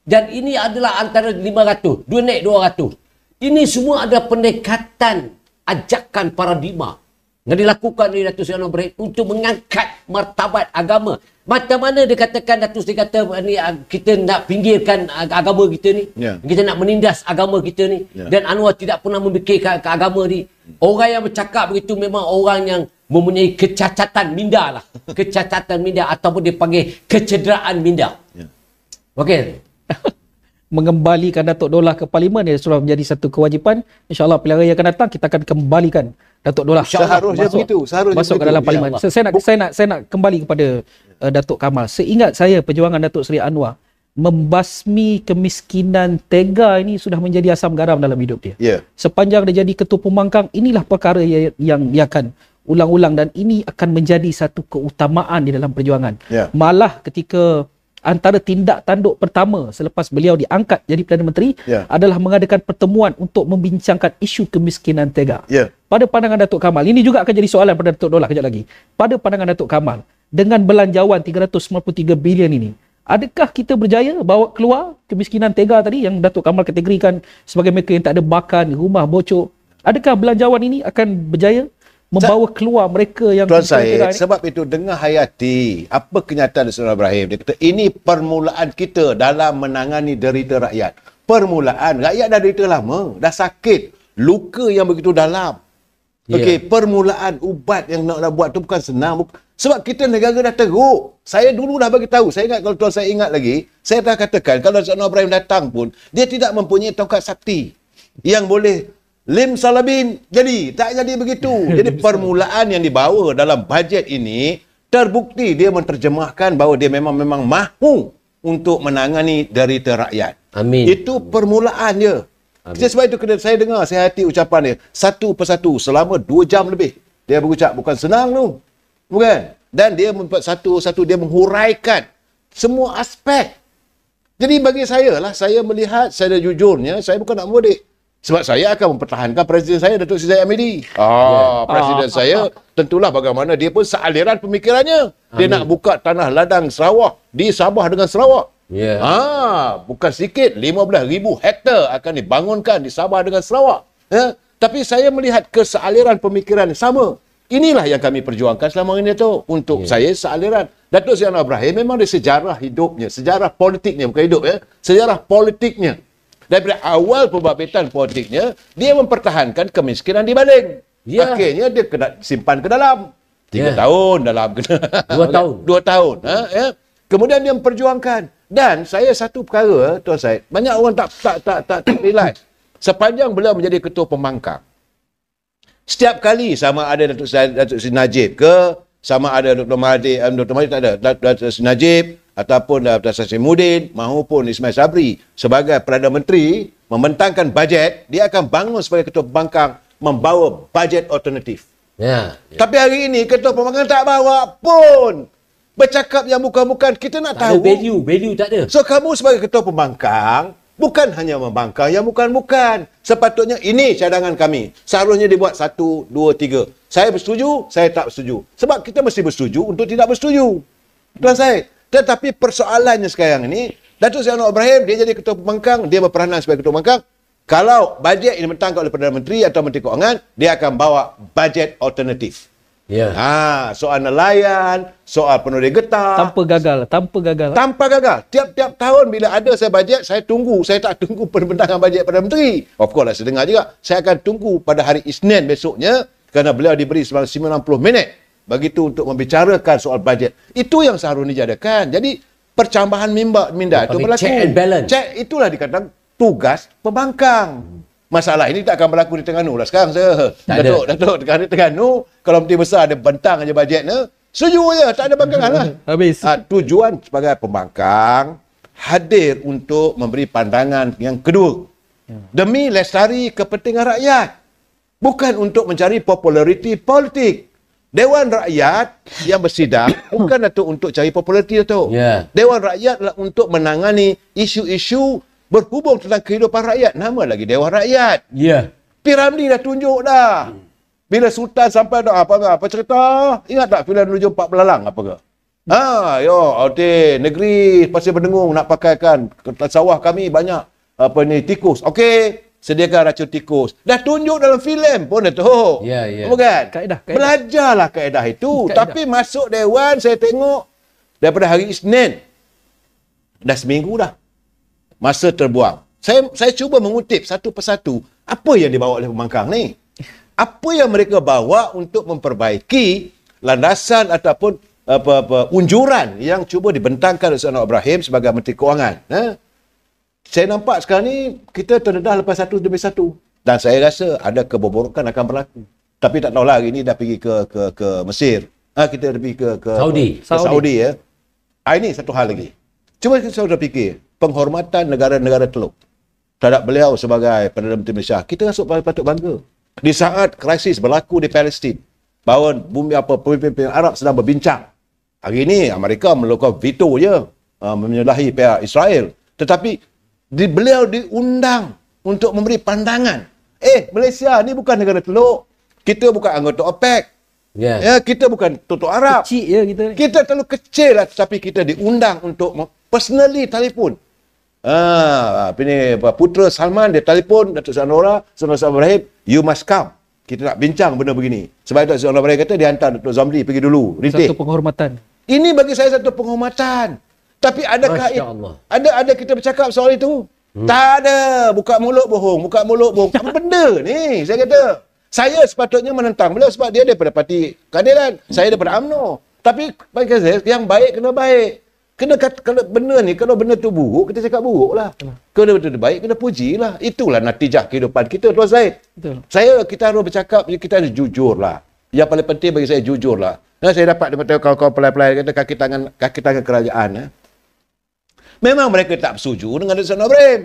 Speaker 2: Dan ini adalah antara 500, dia naik 200. Ini semua ada pendekatan ajakan paradigma yang dilakukan oleh Datuk Seri Anwar Ibrahim untuk mengangkat martabat agama. Macam mana dia katakan, Datuk Seri kata ni, kita nak pinggirkan agama kita ni. Kita nak menindas agama kita ni. Dan Anwar tidak pernah memikirkan ke agama ni. Orang yang bercakap begitu memang orang yang mempunyai kecacatan minda lah. Kecacatan minda ataupun dipanggil kecederaan minda. Okey.
Speaker 1: Mengembalikan Datuk Dollah ke Parlimen dia sudah menjadi satu kewajipan. InsyaAllah pilihan raya akan datang kita akan kembalikan Datuk Dollah
Speaker 3: seharusnya begitu,
Speaker 1: masuk ke dalam Parlimen. Saya nak kembali kepada Datuk Kamal. Seingat saya perjuangan Datuk Seri Anwar membasmi kemiskinan tega ini sudah menjadi asam garam dalam hidup dia. Sepanjang dia jadi ketua pembangkang, inilah perkara yang dia akan ulang-ulang dan ini akan menjadi satu keutamaan di dalam perjuangan. Malah ketika antara tindak tanduk pertama selepas beliau diangkat jadi Perdana Menteri adalah mengadakan pertemuan untuk membincangkan isu kemiskinan tega. Pada pandangan Datuk Kamal, ini juga akan jadi soalan pada Datuk Dollah kejap lagi. Pada pandangan Datuk Kamal, dengan belanjawan 393 bilion ini, adakah kita berjaya bawa keluar kemiskinan tega tadi yang Datuk Kamal kategorikan sebagai mereka yang tak ada makan, rumah bocor? Adakah belanjawan ini akan berjaya membawa keluar mereka yang
Speaker 3: Tuan Syed, sebab itu dengar hayati apa kenyataan Saudara Ibrahim. Dia kata ini permulaan kita dalam menangani derita rakyat. Permulaan, rakyat dah derita lama, dah sakit, luka yang begitu dalam. Permulaan ubat yang nak buat tu bukan senang. Sebab kita negara dah teruk. Saya dulu dah bagi tahu. Saya ingat, kalau Tuan saya ingat lagi, saya dah katakan kalau Saudara Ibrahim datang pun dia tidak mempunyai tongkat sakti yang boleh Lim Salabin tak jadi begitu. Jadi permulaan yang dibawa dalam bajet ini terbukti dia menterjemahkan bahawa dia memang mahu untuk menangani derita rakyat.
Speaker 2: Amin.
Speaker 3: Itu permulaan dia. Sebab itu saya dengar, saya hati ucapan dia satu persatu selama 2 jam lebih. Dia berucap, bukan senang tu. Bukan. Dan dia satu-satu dia menghuraikan semua aspek. Jadi bagi saya lah, saya melihat, saya jujurnya, saya bukan nak modek. Sebab saya akan mempertahankan presiden saya, Datuk Seri Zahid Hamidi. Presiden saya tentulah bagaimana dia pun sealiran pemikirannya. Dia nak buka tanah ladang Sarawak di Sabah dengan Sarawak. Bukan sedikit, 15,000 hektar akan dibangunkan di Sabah dengan Sarawak. Tapi saya melihat kesealiran pemikiran yang sama. Inilah yang kami perjuangkan selama ini tu. Untuk saya sealiran. Datuk Seri Anwar Ibrahim memang ada sejarah hidupnya, sejarah politiknya, bukan hidup ya, sejarah politiknya. Daripada awal pembabit politiknya, dia mempertahankan kemiskinan di Baling. Akhirnya dia kena simpan ke dalam. 3 tahun dalam kena.
Speaker 2: 2 tahun.
Speaker 3: 2 tahun. Kemudian dia memperjuangkan. Dan saya satu perkara, Tuan Syed, banyak orang tak realize. Sepanjang beliau menjadi ketua pembangkang, setiap kali sama ada Datuk Seri Najib ke, sama ada Dr. Mahathir, tak ada, Datuk Seri Najib, ataupun Dr. Sri Mudin maupun Ismail Sabri sebagai Perdana Menteri membentangkan bajet, dia akan bangun sebagai ketua pembangkang membawa bajet alternatif. Tapi hari ini ketua pembangkang tak bawa pun. Bercakap yang bukan-bukan, kita nak tahu.
Speaker 2: Value tak ada.
Speaker 3: So kamu sebagai ketua pembangkang bukan hanya membangkang yang bukan-bukan. Sepatutnya ini cadangan kami. Seharusnya dibuat 1, 2, 3. Saya bersetuju, saya tak bersetuju. Sebab kita mesti bersetuju untuk tidak bersetuju. Tuan Syed. Tetapi persoalannya sekarang ini, Datuk Seri Anwar Ibrahim, dia jadi ketua pembangkang, dia berperanan sebagai ketua pembangkang. Kalau bajet ini dibentangkan oleh Perdana Menteri atau Menteri Kewangan, dia akan bawa bajet alternatif. Soal nelayan, soal penulis getah.
Speaker 1: Tanpa gagal.
Speaker 3: Tanpa gagal. Tiap-tiap tahun bila ada saya bajet, saya tunggu. Saya tak tunggu pembentangan bajet Perdana Menteri. Of course lah, saya dengar juga. Saya akan tunggu pada hari Isnin besoknya, kerana beliau diberi 90 minit. Begitu untuk membicarakan soal bajet. Itu yang seharusnya diadakan. Jadi, percambahan minda itu berlaku.
Speaker 2: Check and balance.
Speaker 3: Itulah dikatakan tugas pembangkang. Masalah ini tak akan berlaku di Terengganu lah sekarang. Datuk, di Terengganu, kalau Menteri Besar ada bentang aja bajetnya, setuju je, tak ada bangkangan lah.
Speaker 1: Habis.
Speaker 3: Tujuan sebagai pembangkang, hadir untuk memberi pandangan yang kedua. Demi lestari kepentingan rakyat. Bukan untuk mencari populariti politik. Dewan Rakyat yang bersidang bukan untuk cari populariti, Datuk. Dewan Rakyat adalah untuk menangani isu-isu berhubung tentang kehidupan rakyat. Nama lagi Dewan Rakyat. Piramli dah tunjuk dah. Bila Sultan sampai dah apa cerita? Ingat tak filem menuju Pak Belalang apa ke? Negeri Pasir Berdengung nak pakaikan sawah kami banyak tikus. Okey, sediakan racun tikus. Dah tunjuk dalam filem pun, Datuk. Bukan?
Speaker 1: Kaedah.
Speaker 3: Belajarlah kaedah itu. Tapi masuk Dewan, saya tengok daripada hari Isnin dah seminggu dah. Masa terbuang. Saya cuba mengutip satu persatu apa yang dibawa oleh pembangkang ni. Apa yang mereka bawa untuk memperbaiki landasan ataupun unjuran yang cuba dibentangkan oleh Anwar Ibrahim sebagai Menteri Kewangan. Saya nampak sekarang ni kita terdedah lepas satu demi satu. Dan saya rasa ada keboborokan akan berlaku. Tapi tak tahulah hari ni dah pergi ke Mesir. Kita dah pergi ke Saudi ya. Ini satu hal lagi. Cuba kita sudah fikir penghormatan negara-negara teluk terhadap beliau sebagai Perdana Menteri Malaysia. Kita rasa patut bangga. Di saat krisis berlaku di Palestin, bahawa pemimpin Arab sedang berbincang. Hari ini Amerika melakukan veto je menyalahi pihak Israel. Tetapi beliau diundang untuk memberi pandangan. Malaysia ni bukan negara teluk. Kita bukan anggota OPEC. Kita bukan tutup Arab.
Speaker 1: Kecil je kita ni. Kita
Speaker 3: terlalu kecil lah, tetapi kita diundang untuk personally telefon. Putera Salman dia telefon Datuk Seri Anwar Ibrahim, you must come. Kita nak bincang benda begini. Sebab Datuk Seri Anwar Ibrahim kata dia hantar Datuk Zamri pergi dulu.
Speaker 1: Satu penghormatan.
Speaker 3: Ini bagi saya satu penghormatan. Tapi adakah ada kita bercakap soal itu? Tak ada. Buka mulut bohong. Apa benda ni? Saya kata. Saya sepatutnya menentang beliau sebab dia daripada Parti Keadilan. Saya daripada UMNO. Tapi bagi saya, yang baik kena baik. Kalau benda ni, kalau benda tu buruk, kita cakap buruk lah. Kalau benda tu baik, kena puji lah. Itulah natijah kehidupan kita, Tuan Syed. Kita harus bercakap, kita harus jujur lah. Yang paling penting bagi saya, jujur lah. Saya dapat daripada kawan-kawan pelai-pelai kata kaki tangan kerajaan. Memang mereka tak bersetuju dengan Datuk Seri Anwar Ibrahim.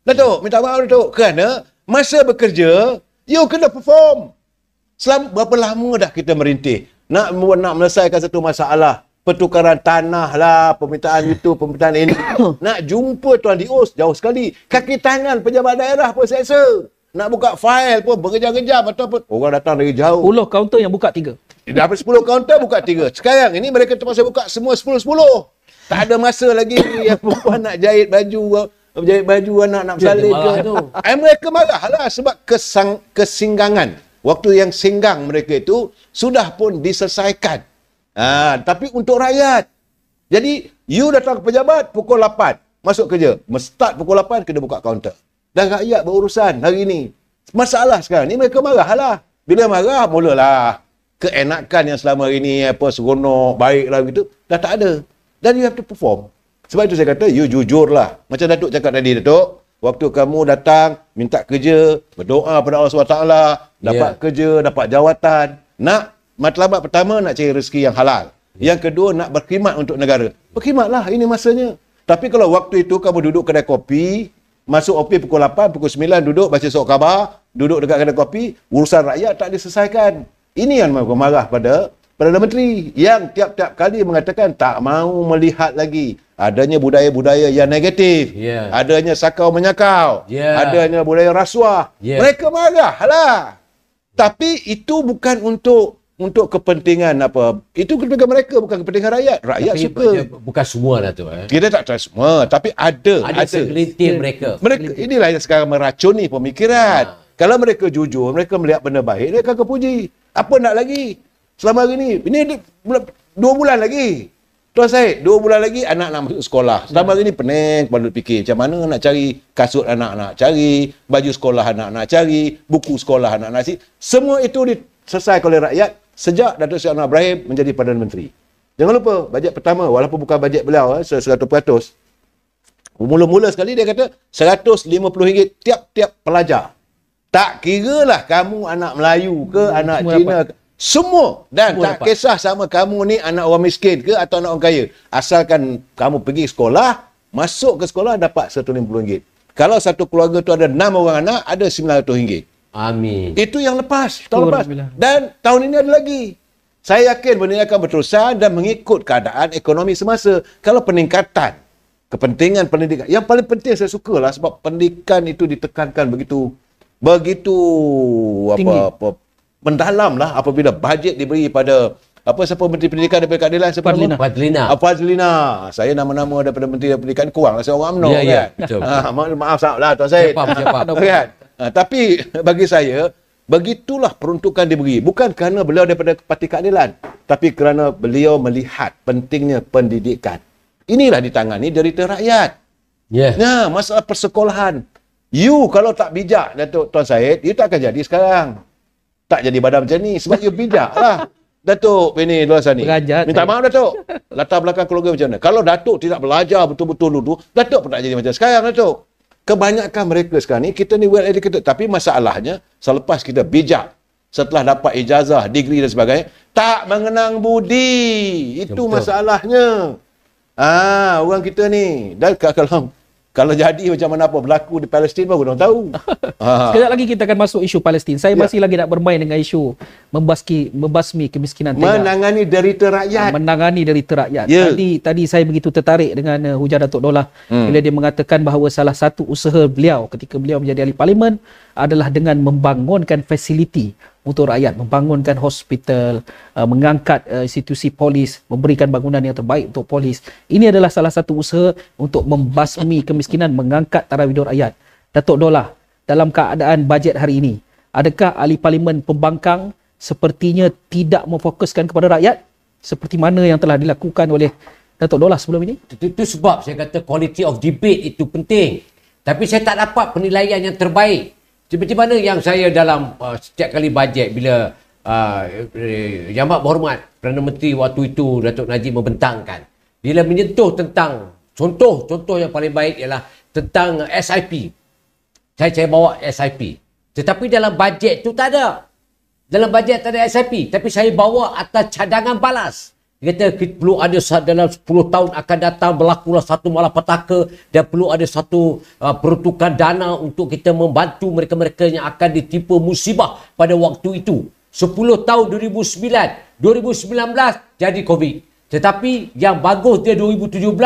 Speaker 3: Datuk, minta maaf Datuk. Kerana masa bekerja, you kena perform. Selama berapa lama dah kita merintih. Nak menyelesaikan satu masalah. Pertukaran tanah lah, permintaan itu, permintaan ini. Nak jumpa Tuan Dios jauh sekali. Kaki tangan pejabat daerah pun seksa. nak buka file pun berjam-jam ataupun orang datang dari jauh.
Speaker 1: 10 kaunter yang buka 3.
Speaker 3: Dapat 10 kaunter buka 3. Sekarang ini mereka terpaksa buka semua 10-10. Tak ada masa lagi yang perempuan nak jahit baju anak bersalin ke. Mereka marahlah sebab kesinggangan. Waktu yang singgang mereka itu sudah pun diselesaikan. Tapi untuk rakyat. Jadi, you datang ke pejabat pukul 8. Masuk kerja. Start pukul 8, kena buka kaunter. Dan rakyat berurusan hari ini. Masalah sekarang ni mereka marahlah. Bila marah, mulalah keenakan yang selama ini seronok, baiklah begitu, dah tak ada. Dan you have to perform. Sebab itu saya kata, you jujurlah. Macam Datuk cakap tadi, Datuk. Waktu kamu datang, minta kerja, berdoa pada Allah SWT, dapat kerja, dapat jawatan. Matlamat pertama, nak cari rezeki yang halal. Yang kedua, nak berkhidmat untuk negara. Berkhidmatlah, ini masanya. Tapi kalau waktu itu kamu duduk kedai kopi, masuk OP pukul 8, pukul 9, duduk baca surat khabar, duduk dekat kedai kopi, urusan rakyat tak diselesaikan. Ini yang marah pada Perdana Menteri yang tiap-tiap kali mengatakan tak mahu melihat lagi adanya budaya-budaya yang negatif, adanya sakau menyakau, adanya budaya rasuah. Mereka marahlah. Tapi itu bukan untuk kepentingan apa. Itu kepentingan mereka, bukan kepentingan rakyat. Rakyat tapi suka.
Speaker 2: Bukan semua lah tu.
Speaker 3: Kita tak tahu semua, tapi ada
Speaker 2: segelintir mereka.
Speaker 3: Inilah yang sekarang meracuni pemikiran. Kalau mereka jujur, mereka melihat benda baik, mereka akan puji. Apa nak lagi? Selama hari ini 2 bulan lagi. Tuan Syed, 2 bulan lagi anak nak masuk sekolah. Selama hari ini pening kepala fikir macam mana nak cari kasut anak nak cari, baju sekolah anak nak cari, buku sekolah anak nak cari. Semua itu diselesaikan oleh rakyat sejak Datuk Seri Anwar Ibrahim menjadi Perdana Menteri. Jangan lupa, bajet pertama, walaupun bukan bajet beliau, 100%. Mula-mula sekali dia kata RM150 tiap-tiap pelajar. Tak kira lah kamu anak Melayu ke, anak semua Cina ke. Semua. Dan semua tak dapat. Kisah sama kamu ni anak orang miskin ke atau anak orang kaya. Asalkan kamu pergi sekolah, masuk ke sekolah dapat RM150. Kalau satu keluarga tu ada 6 orang anak, ada RM900.
Speaker 2: Amin.
Speaker 3: Itu yang lepas, tahun lepas. Dan tahun ini ada lagi. Saya yakin benda ini akan berterusan dan mengikut keadaan ekonomi semasa. Kalau peningkatan kepentingan pendidikan, yang paling penting saya sukalah sebab pendidikan itu ditekankan begitu mendalam lah apabila bajet diberi pada siapa Menteri Pendidikan daripada keadilan Fadlina. Saya nama-nama daripada Menteri Pendidikan kurang lah saya orang UMNO kan.
Speaker 2: Betul.
Speaker 3: Maaf lah Tuan Syed. Kan? Tapi bagi saya begitulah peruntukan diberi, bukan kerana beliau daripada Parti Keadilan, tapi kerana beliau melihat pentingnya pendidikan. Inilah ditangani derita rakyat. Masalah persekolahan. You kalau tak bijak Datuk Tuan Syed, you tak akan jadi sekarang. Tak jadi badan macam ni sebab you bijak lah. Datuk ini luar sana ni. Minta maaf Datuk. Latar belakang keluarga macam mana? Kalau Datuk tidak belajar betul-betul dulu, Datuk pun tak jadi macam sekarang Datuk. Kebanyakan mereka sekarang ni, kita ni well educated. Tapi masalahnya, selepas kita bijak, setelah dapat ijazah, degree dan sebagainya, tak mengenang budi. Itu masalahnya. Orang kita ni. Dan kalau jadi macam mana apa berlaku di Palestin baru orang tahu.
Speaker 1: Sekejap lagi kita akan masuk isu Palestin. Saya masih lagi nak bermain dengan isu membasmi kemiskinan tinggal.
Speaker 3: Menangani derita rakyat.
Speaker 1: Tadi saya begitu tertarik dengan hujah Datuk Dollah bila dia mengatakan bahawa salah satu usaha beliau ketika beliau menjadi ahli parlimen adalah dengan membangunkan fasiliti untuk rakyat, membangunkan hospital, mengangkat institusi polis, memberikan bangunan yang terbaik untuk polis. Ini adalah salah satu usaha untuk membasmi kemiskinan, mengangkat taraf hidup rakyat. Datuk Dollah, dalam keadaan bajet hari ini, adakah ahli parlimen pembangkang sepertinya tidak memfokuskan kepada rakyat seperti mana yang telah dilakukan oleh Datuk Dollah sebelum ini?
Speaker 2: Itu sebab saya kata quality of debate itu penting. Tapi saya tak dapat penilaian yang terbaik. Seperti mana yang saya dalam setiap kali bajet bila Yang Amat Berhormat Perdana Menteri waktu itu Datuk Najib membentangkan, bila menyentuh tentang contoh yang paling baik ialah tentang SIP. Saya bawa SIP. Tetapi dalam bajet itu tak ada. Dalam bajet tak ada SIP, tapi saya bawa atas cadangan balas. Dia kata perlu ada dalam 10 tahun akan datang berlakulah satu malapetaka dan perlu ada satu peruntukan dana untuk kita membantu mereka-mereka yang akan ditimpa musibah pada waktu itu. 10 tahun 2019 jadi COVID. Tetapi yang bagus dia 2017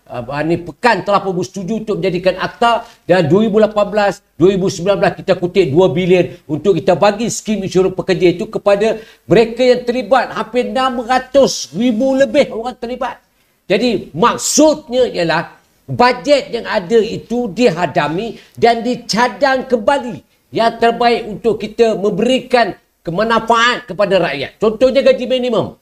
Speaker 2: Pekan telah pun bersetuju untuk menjadikan akta, dan 2018, 2019 kita kutip 2 bilion untuk kita bagi skim insurans pekerja itu kepada mereka yang terlibat. Hampir 600,000 lebih orang terlibat. Jadi maksudnya ialah bajet yang ada itu dihadami dan dicadang kembali yang terbaik untuk kita memberikan kemanfaat kepada rakyat. Contohnya gaji minimum.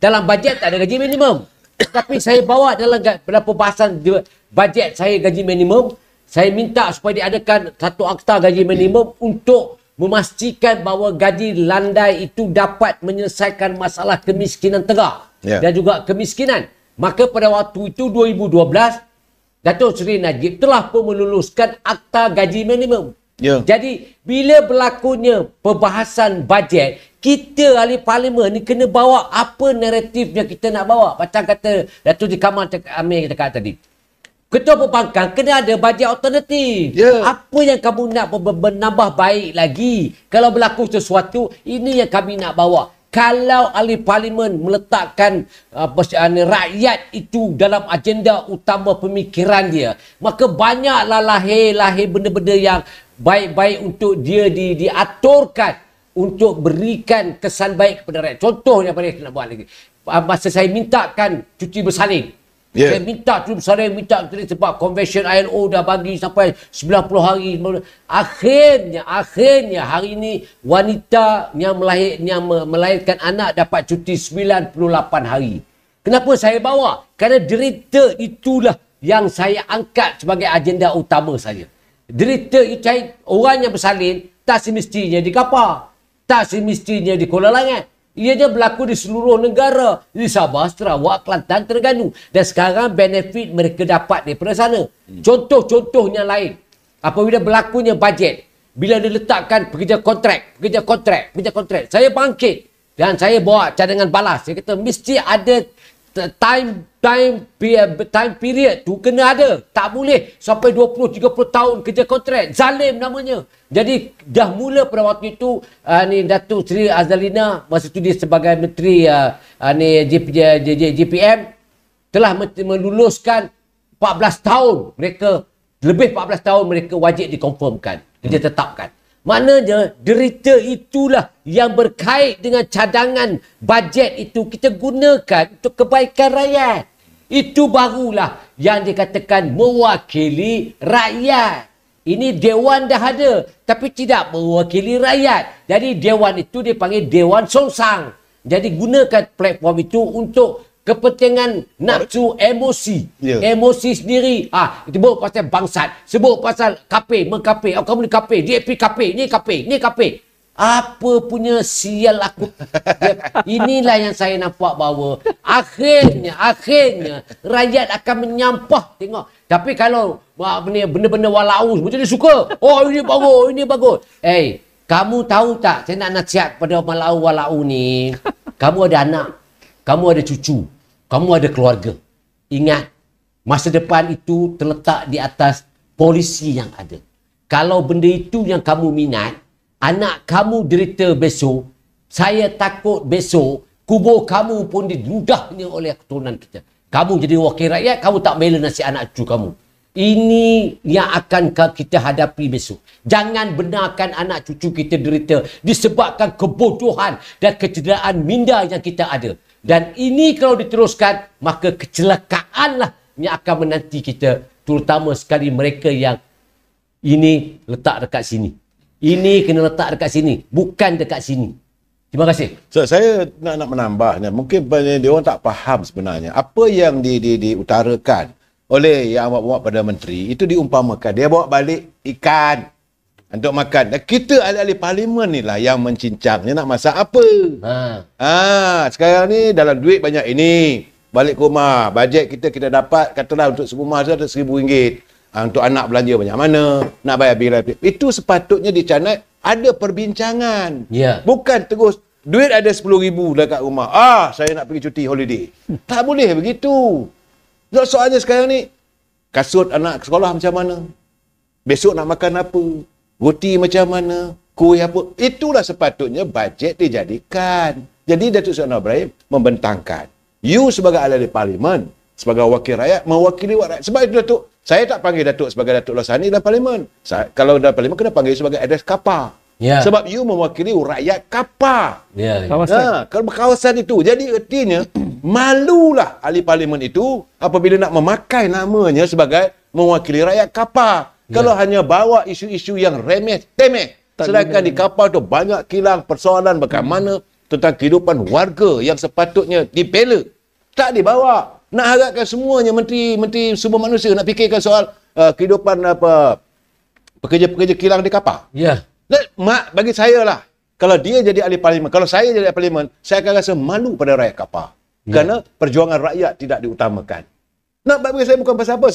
Speaker 2: Dalam bajet tak ada gaji minimum. Tapi saya bawa dalam pembahasan bajet saya gaji minimum, saya minta supaya diadakan satu akta gaji minimum untuk memastikan bahawa gaji landai itu dapat menyelesaikan masalah kemiskinan tengah dan juga kemiskinan. Maka pada waktu itu 2012, Datuk Seri Najib telah pun meluluskan akta gaji minimum. Jadi bila berlakunya pembahasan bajet, kita ahli parlimen ni kena bawa apa naratif yang kita nak bawa. Macam kata Datuk Kamal Amir cakap tadi, Ketua Perbankan kena ada bajet alternatif. Apa yang kamu nak menambah baik lagi? Kalau berlaku sesuatu, ini yang kami nak bawa. Kalau ahli parlimen meletakkan rakyat itu dalam agenda utama pemikiran dia, maka banyaklah lahir benda-benda yang baik-baik untuk dia diaturkan untuk berikan kesan baik kepada rakyat. Contohnya apa yang nak buat lagi. Masa saya mintakan cuti bersalin. Saya minta cuti bersalin, sebab Convention ILO dah bagi sampai 90 hari. Akhirnya hari ini wanita yang melahirkan anak dapat cuti 98 hari. Kenapa saya bawa? Kerana derita itulah yang saya angkat sebagai agenda utama saya. Derita itu, orang yang bersalin tak semestinya di Kapar, tak semestinya di Kuala Langat. Ianya berlaku di seluruh negara, di Sabah, Sarawak, Kelantan, Terengganu. Dan sekarang benefit mereka dapat daripada sana. Contoh-contohnya lain. Apabila berlakunya bajet, bila diletakkan pekerja kontrak, saya bangkit dan saya bawa cadangan balas. Saya kata mesti ada time period tu kena ada. Tak boleh sampai 20-30 tahun kerja kontrak. Zalim namanya. Jadi dah mula pada waktu itu ni Datuk Seri Azalina, masa itu dia sebagai Menteri JPM, telah meluluskan 14 tahun mereka, lebih 14 tahun mereka wajib dikonfirmkan, kerja tetapkan. Maknanya derita itulah yang berkait dengan cadangan bajet itu kita gunakan untuk kebaikan rakyat. Itu barulah yang dikatakan mewakili rakyat. Ini Dewan dah ada tapi tidak mewakili rakyat. Jadi Dewan itu dipanggil Dewan Songsang. Jadi gunakan platform itu untuk kepentingan nafsu emosi. Emosi sendiri. Sebut pasal bangsat. Sebut pasal KP, mengKP. Kamu ni KP, DAP KP, ni KP, ni KP. Apa punya sial aku. Inilah yang saya nampak bahawa akhirnya rakyat akan menyampah tengok. Tapi kalau benda-benda walau macam dia suka. Oh ini bagus. Kamu tahu tak, saya nak nasihat pada walau ni. Kamu ada anak, kamu ada cucu, kamu ada keluarga. Ingat, masa depan itu terletak di atas polisi yang ada. Kalau benda itu yang kamu minat, anak kamu derita besok, saya takut besok kubur kamu pun diludahnya oleh keturunan kita. Kamu jadi wakil rakyat, kamu tak bela nasihat anak cucu kamu. Ini yang akan kita hadapi besok. Jangan benarkan anak cucu kita derita disebabkan kebodohan dan kecederaan minda yang kita ada. Dan ini kalau diteruskan, maka kecelakaanlah yang akan menanti kita. Terutama sekali mereka yang ini letak dekat sini. Ini kena letak dekat sini, bukan dekat sini. Terima kasih.
Speaker 3: Saya nak menambahnya. Mungkin dia orang tak faham sebenarnya. Apa yang diutarakan oleh yang awak bawa pada menteri, itu diumpamakan. Dia bawa balik ikan untuk makan. Dan kita ahli-ahli parlimen ni lah yang mencincang. Dia nak masak apa? Sekarang ni dalam duit banyak ini. Balik ke rumah, bajet kita dapat, katalah untuk serumah ada RM1,000. Untuk anak belanja banyak mana, nak bayar bil. Itu sepatutnya dicanai ada perbincangan. Bukan terus duit ada RM10,000 dekat rumah. Saya nak pergi cuti holiday. Tak boleh begitu. Soalnya sekarang ni, kasut anak ke sekolah macam mana? Besok nak makan apa? Roti macam mana? Kuih apa? Itulah sepatutnya bajet dijadikan. Jadi Datuk Seri Anwar Ibrahim membentangkan. You sebagai ahli parlimen, sebagai wakil rakyat, mewakili rakyat. Sebab itu Datuk, saya tak panggil Datuk sebagai Datuk Laksani dalam parlimen. Kalau dalam parlimen kena panggil sebagai address KAPA.
Speaker 2: Ya.
Speaker 3: Sebab you mewakili rakyat KAPA.
Speaker 2: Ya.
Speaker 1: Kawasan.
Speaker 3: Kalau kawasan itu. Jadi artinya, malulah ahli parlimen itu apabila nak memakai namanya sebagai mewakili rakyat KAPA. Kalau hanya bawa isu-isu yang remeh-temeh. Sedangkan di KAPA tu banyak kilang persoalan bagaimana tentang kehidupan warga yang sepatutnya dibela. Tak dibawa. Nak harapkan semuanya menteri sumber manusia nak fikirkan soal kehidupan pekerja-pekerja kilang di KAPA.
Speaker 2: Ya.
Speaker 3: Mak, bagi saya lah, kalau dia jadi ahli parlimen, kalau saya jadi ahli parlimen, saya akan rasa malu pada rakyat KAPA. Kerana perjuangan rakyat tidak diutamakan. Nak bagi saya bukan pasal apa,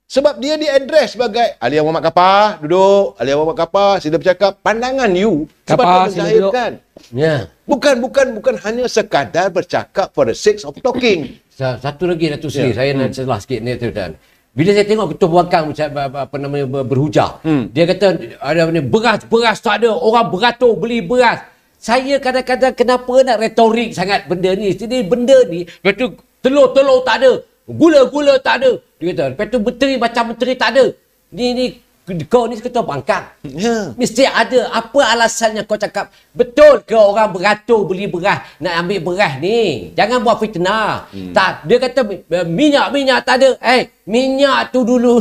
Speaker 3: sebab dia di-address sebagai ahli awam KAPA, duduk, ahli awam KAPA, sila bercakap, pandangan you
Speaker 1: KAPA,
Speaker 3: sepatutnya menzahirkan.
Speaker 2: Ya.
Speaker 3: Bukan hanya sekadar bercakap for the sake of talking.
Speaker 2: Satu lagi Datuk Seri, saya nak celah sikit ni tuan. Bila saya tengok Ketua Pembangkang berhujah, dia kata ada beras tak ada, orang beratur beli beras. Saya kadang-kadang kenapa nak retorik sangat benda ni? Jadi benda ni, lepas tu telur tak ada, gula tak ada. Dia kata, lepas tu menteri macam menteri tak ada. Ni kau ni Ketua Pembangkang.
Speaker 3: Ya.
Speaker 2: Mesti ada. Apa alasannya kau cakap betul ke orang beratur beli beras, nak ambil beras ni? Jangan buat fitnah. Tak, dia kata minyak tak ada. Minyak tu dulu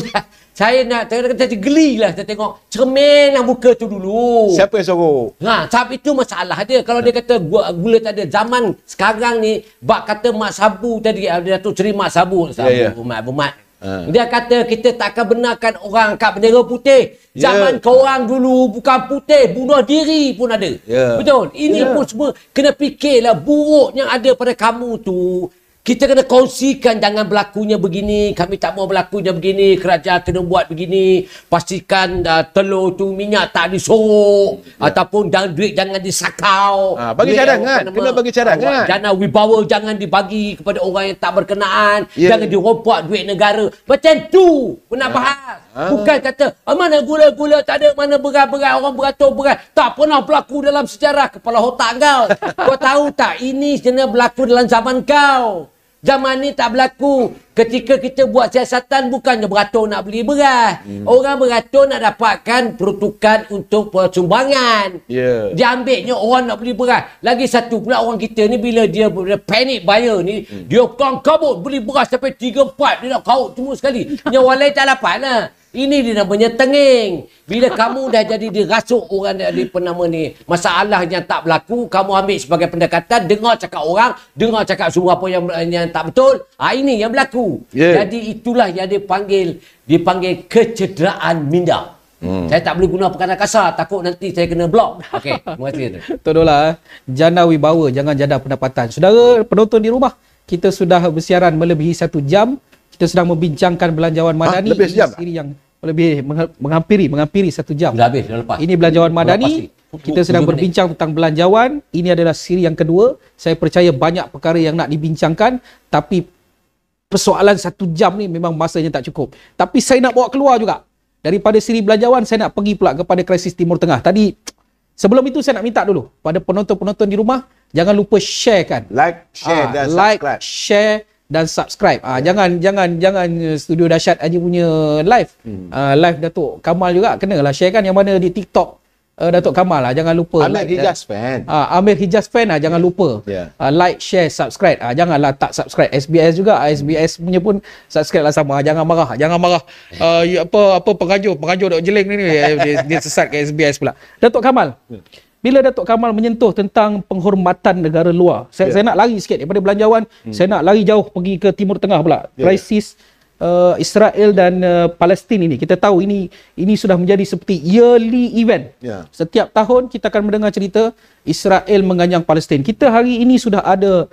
Speaker 2: saya kata geli lah saya tengok. Cerminlah muka tu dulu.
Speaker 3: Siapa yang suruh?
Speaker 2: Sebab itu masalah dia. Kalau dia kata gula tak ada, zaman sekarang ni bak kata mak sabu tadi, dia tu Seri Mak Sabu, Bermat. Dia kata kita tak akan benarkan orang angkat bendera putih. Zaman korang dulu bukan putih, bunuh diri pun ada. Betul? Ini pun semua kena fikirlah buruk yang ada pada kamu tu. Kita kena kongsikan, jangan berlakunya begini, kami tak mau berlakunya begini, kerajaan kena buat begini, pastikan telur tu minyak tak disorok, ataupun duit jangan disakau.
Speaker 3: Bagi cadangan, kena bagi cadangan.
Speaker 2: Dana wibawa jangan dibagi kepada orang yang tak berkenaan, jangan dirompak duit negara. Macam tu pun nak bahas. Bukan kata, mana gula-gula tak ada, mana beras-beras, orang beratur beras. Tak pernah berlaku dalam sejarah kepala otak kau. Kau tahu tak, ini sebenarnya berlaku dalam zaman kau. Zaman ni tak berlaku. Ketika kita buat siasatan, bukannya beratur nak beli beras. Orang beratur nak dapatkan peruntukan untuk sumbangan. Dia ambilnya orang nak beli beras. Lagi satu pula orang kita ni, bila dia panic buyer ni, dia kan kabut beli beras sampai 3-4. Dia nak kaut semua sekali. Yang orang lain tak dapat lah. Ini dia namanya tenging. Bila kamu dah jadi dirasuk orang dari penama ni, masalah yang tak berlaku, kamu ambil sebagai pendekatan, dengar cakap orang, dengar cakap semua apa yang tak betul. Ini yang berlaku. Jadi itulah yang dipanggil kecederaan minda. Saya tak boleh guna perkataan kasar, takut nanti saya kena blok. Okey, terima kasih.
Speaker 1: Tolonglah, jana wibawa, jangan jana pendapatan. Saudara penonton di rumah, kita sudah bersiaran melebihi 1 jam. Kita sedang membincangkan belanjawan madani.
Speaker 3: Lebih sejam?
Speaker 1: Siri yang lebih menghampiri 1 jam.
Speaker 2: Dah habis, dah lepas.
Speaker 1: Ini belanjawan madani. Kita sedang berbincang tentang belanjawan. Ini adalah siri yang kedua. Saya percaya banyak perkara yang nak dibincangkan, tapi persoalan 1 jam ni memang masanya tak cukup. Tapi saya nak bawa keluar juga. Daripada siri belanjawan, saya nak pergi pula kepada krisis Timur Tengah. Tadi, sebelum itu saya nak minta dulu pada penonton-penonton di rumah, jangan lupa share kan.
Speaker 3: Like, share dan subscribe.
Speaker 1: Like, share dan subscribe. Jangan Studio Dahsyat Haji punya live. Live Datuk Kamal juga kenalah share kan, yang mana di TikTok Datuk Kamal lah, jangan lupa.
Speaker 3: Amir Hijaz fan.
Speaker 1: Amir Hijaz fan lah, jangan lupa. Like, share, subscribe. Janganlah tak subscribe. SBS juga, SBS punya pun subscribe lah sama. Jangan marah. Apa pengajuk Dok Jeling ni dia sesat ke SBS pula. Datuk Kamal. Bila Datuk Kamal menyentuh tentang penghormatan negara luar, saya nak lari sikit daripada belanjawan, saya nak lari jauh pergi ke Timur Tengah pula. Krisis Israel dan Palestin ini. Kita tahu ini sudah menjadi seperti yearly event. Setiap tahun kita akan mendengar cerita Israel menganyang Palestin. Kita hari ini sudah ada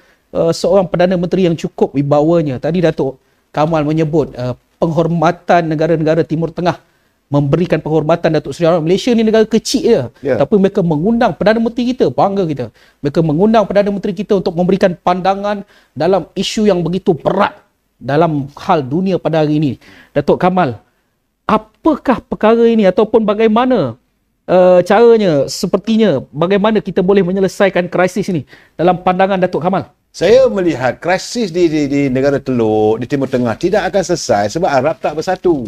Speaker 1: seorang Perdana Menteri yang cukup wibawanya. Tadi Datuk Kamal menyebut penghormatan negara-negara Timur Tengah, memberikan penghormatan Datuk Seri. Malaysia ni negara kecil je. Tapi mereka mengundang Perdana Menteri kita, bangga kita. Mereka mengundang Perdana Menteri kita untuk memberikan pandangan dalam isu yang begitu berat dalam hal dunia pada hari ini. Datuk Kamal, apakah perkara ini ataupun bagaimana caranya, sepertinya bagaimana kita boleh menyelesaikan krisis ini dalam pandangan Datuk Kamal?
Speaker 3: Saya melihat krisis di negara Teluk, di Timur Tengah tidak akan selesai sebab Arab tak bersatu.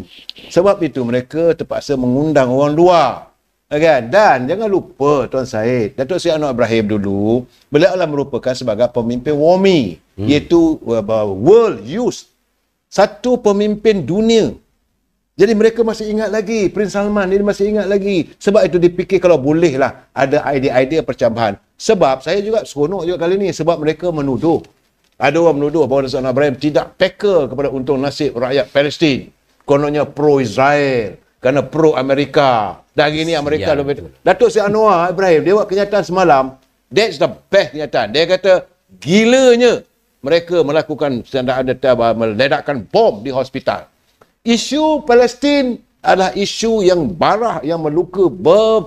Speaker 3: Sebab itu mereka terpaksa mengundang orang luar. Kan? Dan jangan lupa Tuan Syed, Datuk Seri Anwar Ibrahim dulu, beliau adalah merupakan sebagai pemimpin WOMI, iaitu World Youth. Satu pemimpin dunia. Jadi mereka masih ingat lagi, Prince Salman dia masih ingat lagi. Sebab itu dipikir kalau bolehlah ada idea-idea percambahan. Sebab saya juga seronok juga kali ni sebab mereka menuduh. Ada orang menuduh bahawa Datuk Anwar Ibrahim tidak peka kepada untung nasib rakyat Palestin. Kononnya pro-Israel, kerana pro-Amerika. Dan gini Amerika lebih. Datuk Seri Anwar Ibrahim, dia buat kenyataan semalam. That's the best kenyataan. Dia kata, gilanya mereka melakukan meledakkan bom di hospital. Isu Palestin adalah isu yang barah, yang meluka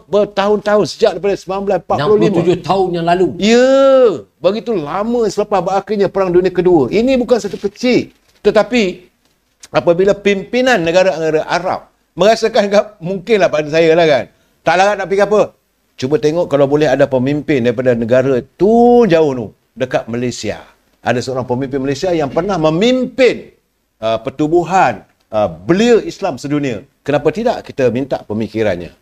Speaker 3: bertahun-tahun sejak daripada 1945.
Speaker 2: 67 tahun yang lalu.
Speaker 3: Ya, begitu lama selepas berakhirnya Perang Dunia Kedua. Ini bukan satu kecil. Tetapi, apabila pimpinan negara-negara Arab merasakan, mungkinlah pada saya lah kan, tak larat nak fikir apa. Cuba tengok kalau boleh ada pemimpin daripada negara tu jauh tu, dekat Malaysia. Ada seorang pemimpin Malaysia yang pernah memimpin pertubuhan belia Islam sedunia. Kenapa tidak kita minta pemikirannya?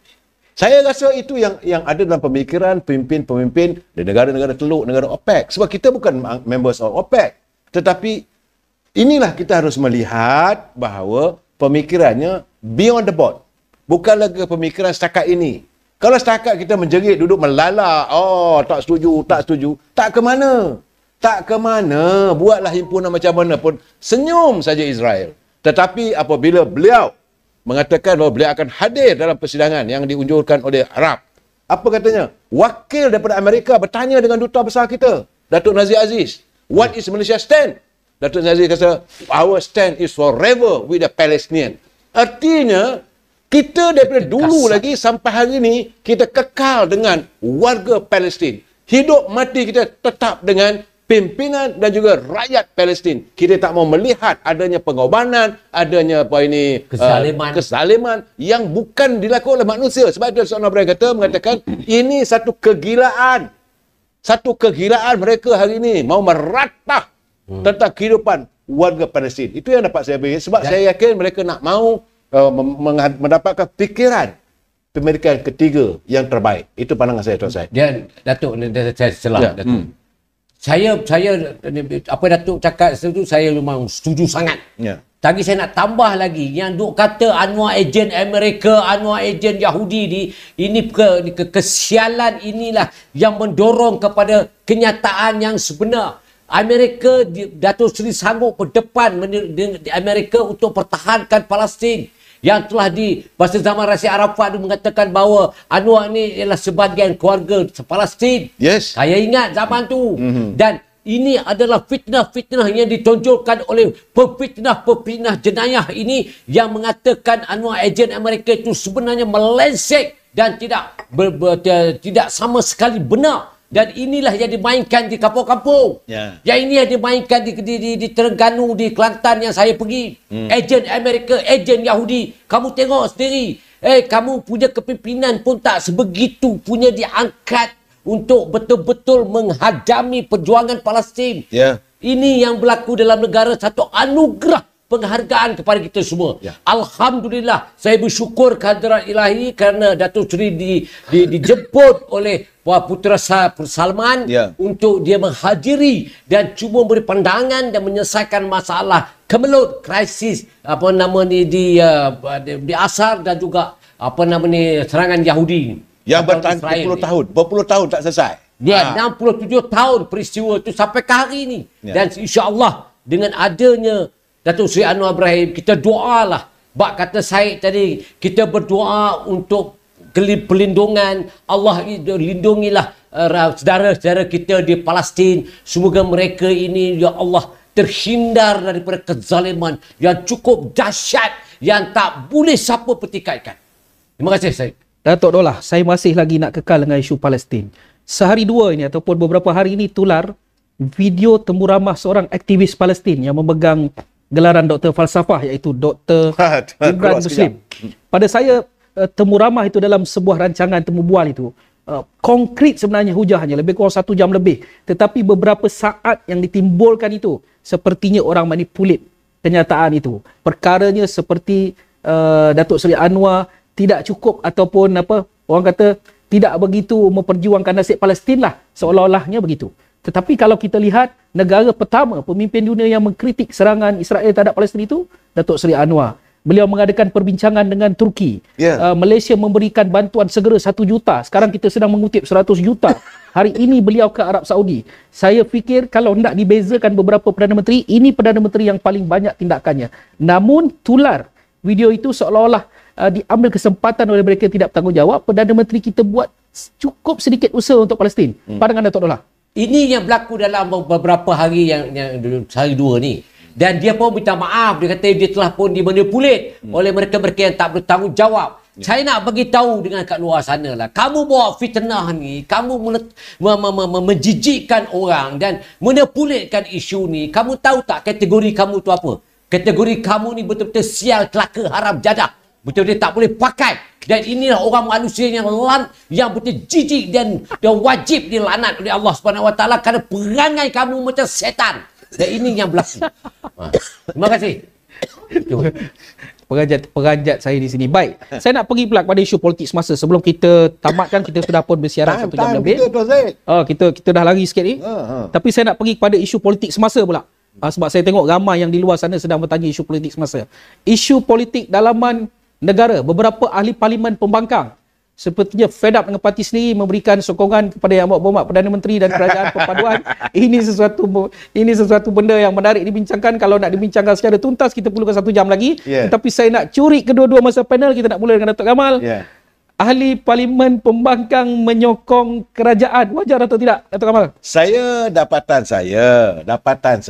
Speaker 3: Saya rasa itu yang ada dalam pemikiran pemimpin-pemimpin di negara-negara Teluk, negara OPEC. Sebab kita bukan members of OPEC. Tetapi inilah kita harus melihat bahawa pemikirannya beyond the board. Bukan lagi pemikiran setakat ini. Kalau setakat kita menjerit, duduk melala, tak setuju, tak ke mana? Tak ke mana? Buatlah himpunan macam mana pun, senyum saja Israel. Tetapi apabila beliau mengatakan bahawa beliau akan hadir dalam persidangan yang diunjurkan oleh Arab, apa katanya? Wakil daripada Amerika bertanya dengan duta besar kita, Datuk Nazir Aziz, what is Malaysia stand? Datuk Nazir kata, our stand is forever with the Palestinian. Artinya, kita daripada dulu lagi sampai hari ini, kita kekal dengan warga Palestin. Hidup mati kita tetap dengan pimpinan dan juga rakyat Palestin. Kita tak mau melihat adanya pengorbanan, adanya kezaliman yang bukan dilakukan oleh manusia. Sebab itu Datuk Anwar Ibrahim mengatakan ini satu kegilaan. Satu kegilaan mereka hari ini mau meratah tentang kehidupan warga Palestin. Itu yang dapat saya beri. Sebab saya yakin mereka nak mau mendapatkan fikiran pemilikan ketiga yang terbaik. Itu pandangan saya, Tuan Syed.
Speaker 2: Dan Datuk, saya selah Datuk. Saya apa Datuk cakap itu saya memang setuju sangat.
Speaker 3: Ya.
Speaker 2: Tapi saya nak tambah lagi yang duk kata Anwar ejen Amerika, Anwar ejen Yahudi ini kesialan inilah yang mendorong kepada kenyataan yang sebenar. Amerika, Datuk Seri sanggup berdepan di Amerika untuk pertahankan Palestin. Yang telah pada zaman Rasid Arafat mengatakan bahawa Anwar ni ialah sebahagian keluarga Palestin.
Speaker 3: Yes.
Speaker 2: Saya ingat zaman tu. Dan ini adalah fitnah-fitnah yang ditonjolkan oleh pefitnah jenayah ini yang mengatakan Anwar ejen Amerika itu sebenarnya melenceng dan tidak sama sekali benar. Dan inilah yang dimainkan di kampung-kampung.
Speaker 3: Yeah.
Speaker 2: Yang ini yang dimainkan di Terengganu, di Kelantan yang saya pergi. Ejen Amerika, ejen Yahudi. Kamu tengok sendiri. Kamu punya kepimpinan pun tak sebegitu punya diangkat untuk betul-betul menghadami perjuangan Palestin.
Speaker 3: Yeah.
Speaker 2: Ini yang berlaku dalam negara, satu anugerah penghargaan kepada kita semua.
Speaker 3: Ya.
Speaker 2: Alhamdulillah, saya bersyukur kehadiran ilahi kerana Datuk Seri dijemput oleh Putera Salman untuk dia menghadiri dan cuba beri pandangan dan menyelesaikan masalah kemelut krisis di Asar dan juga serangan Yahudi
Speaker 3: yang bertahan berpuluh tahun tak selesai.
Speaker 2: 67 tahun peristiwa itu sampai ke hari ini. Dan insya-Allah dengan adanya Datuk Seri Anwar Ibrahim, kita doalah. Bak kata Syed tadi, kita berdoa untuk perlindungan. Allah lindungilah saudara-saudara kita di Palestin. Semoga mereka ini, ya Allah, terhindar daripada kezaliman yang cukup dahsyat yang tak boleh siapa petikaikan. Terima kasih, Syed.
Speaker 1: Datuk Dolah, saya masih lagi nak kekal dengan isu Palestin. Sehari dua ini ataupun beberapa hari ini tular video temu ramah seorang aktivis Palestin yang memegang gelaran Doktor Falsafah iaitu Dr. Imran Muslim. Pada saya, temu ramah itu dalam sebuah rancangan temu bual itu konkret sebenarnya hujahnya, lebih kurang 1 jam lebih. Tetapi beberapa saat yang ditimbulkan itu, sepertinya orang manipulit kenyataan itu. Perkaranya seperti Datuk Seri Anwar tidak cukup ataupun orang kata tidak begitu memperjuangkan nasib Palestin lah, seolah-olahnya begitu. Tetapi kalau kita lihat negara pertama pemimpin dunia yang mengkritik serangan Israel terhadap Palestin itu Datuk Seri Anwar. Beliau mengadakan perbincangan dengan Turki. Malaysia memberikan bantuan segera 1 juta. Sekarang kita sedang mengutip 100 juta. Hari ini beliau ke Arab Saudi. Saya fikir kalau hendak dibezakan beberapa Perdana Menteri, ini Perdana Menteri yang paling banyak tindakannya. Namun tular video itu seolah-olah diambil kesempatan oleh mereka tidak bertanggungjawab. Perdana Menteri kita buat cukup sedikit usaha untuk Palestin. Pandangan Datuk Dollah.
Speaker 2: Ini yang berlaku dalam beberapa hari yang hari 2 ni. Dan dia pun minta maaf. Dia kata dia telah pun dimanipulit oleh mereka-mereka yang tak bertanggungjawab. Saya nak bagi tahu dengan kat luar sana lah. Kamu bawa fitnah ni, kamu menjijikkan orang dan manipulitkan isu ni. Kamu tahu tak kategori kamu tu apa? Kategori kamu ni betul-betul sial, celaka, haram, jadah. Betul-betul tak boleh pakai. Dan inilah orang manusia yang betul jijik dan wajib dilaknat oleh Allah Subhanahu Wa Taala kerana perangai kamu macam setan. Dan ini yang berlaku. Terima kasih.
Speaker 1: Peranjat saya di sini. Baik, saya nak pergi pula kepada isu politik semasa. Sebelum kita tamatkan, kita sudah pun bersiaran 1 jam lebih. Kita dah lari sikit ni. Tapi saya nak pergi kepada isu politik semasa pula. Sebab saya tengok ramai yang di luar sana sedang bertanya isu politik semasa. Isu politik dalaman negara. Beberapa ahli parlimen pembangkang sepertinya fed up dengan parti sendiri memberikan sokongan kepada Yang Berhormat Perdana Menteri dan Kerajaan Perpaduan. Ini sesuatu benda yang menarik dibincangkan. Kalau nak dibincangkan secara tuntas, kita perlukan 1 jam lagi. Tetapi saya nak curi kedua-dua masa panel. Kita nak mula dengan Datuk Kamal. Ahli parlimen pembangkang menyokong kerajaan. Wajar atau tidak, Datuk Kamal?
Speaker 3: Dapatan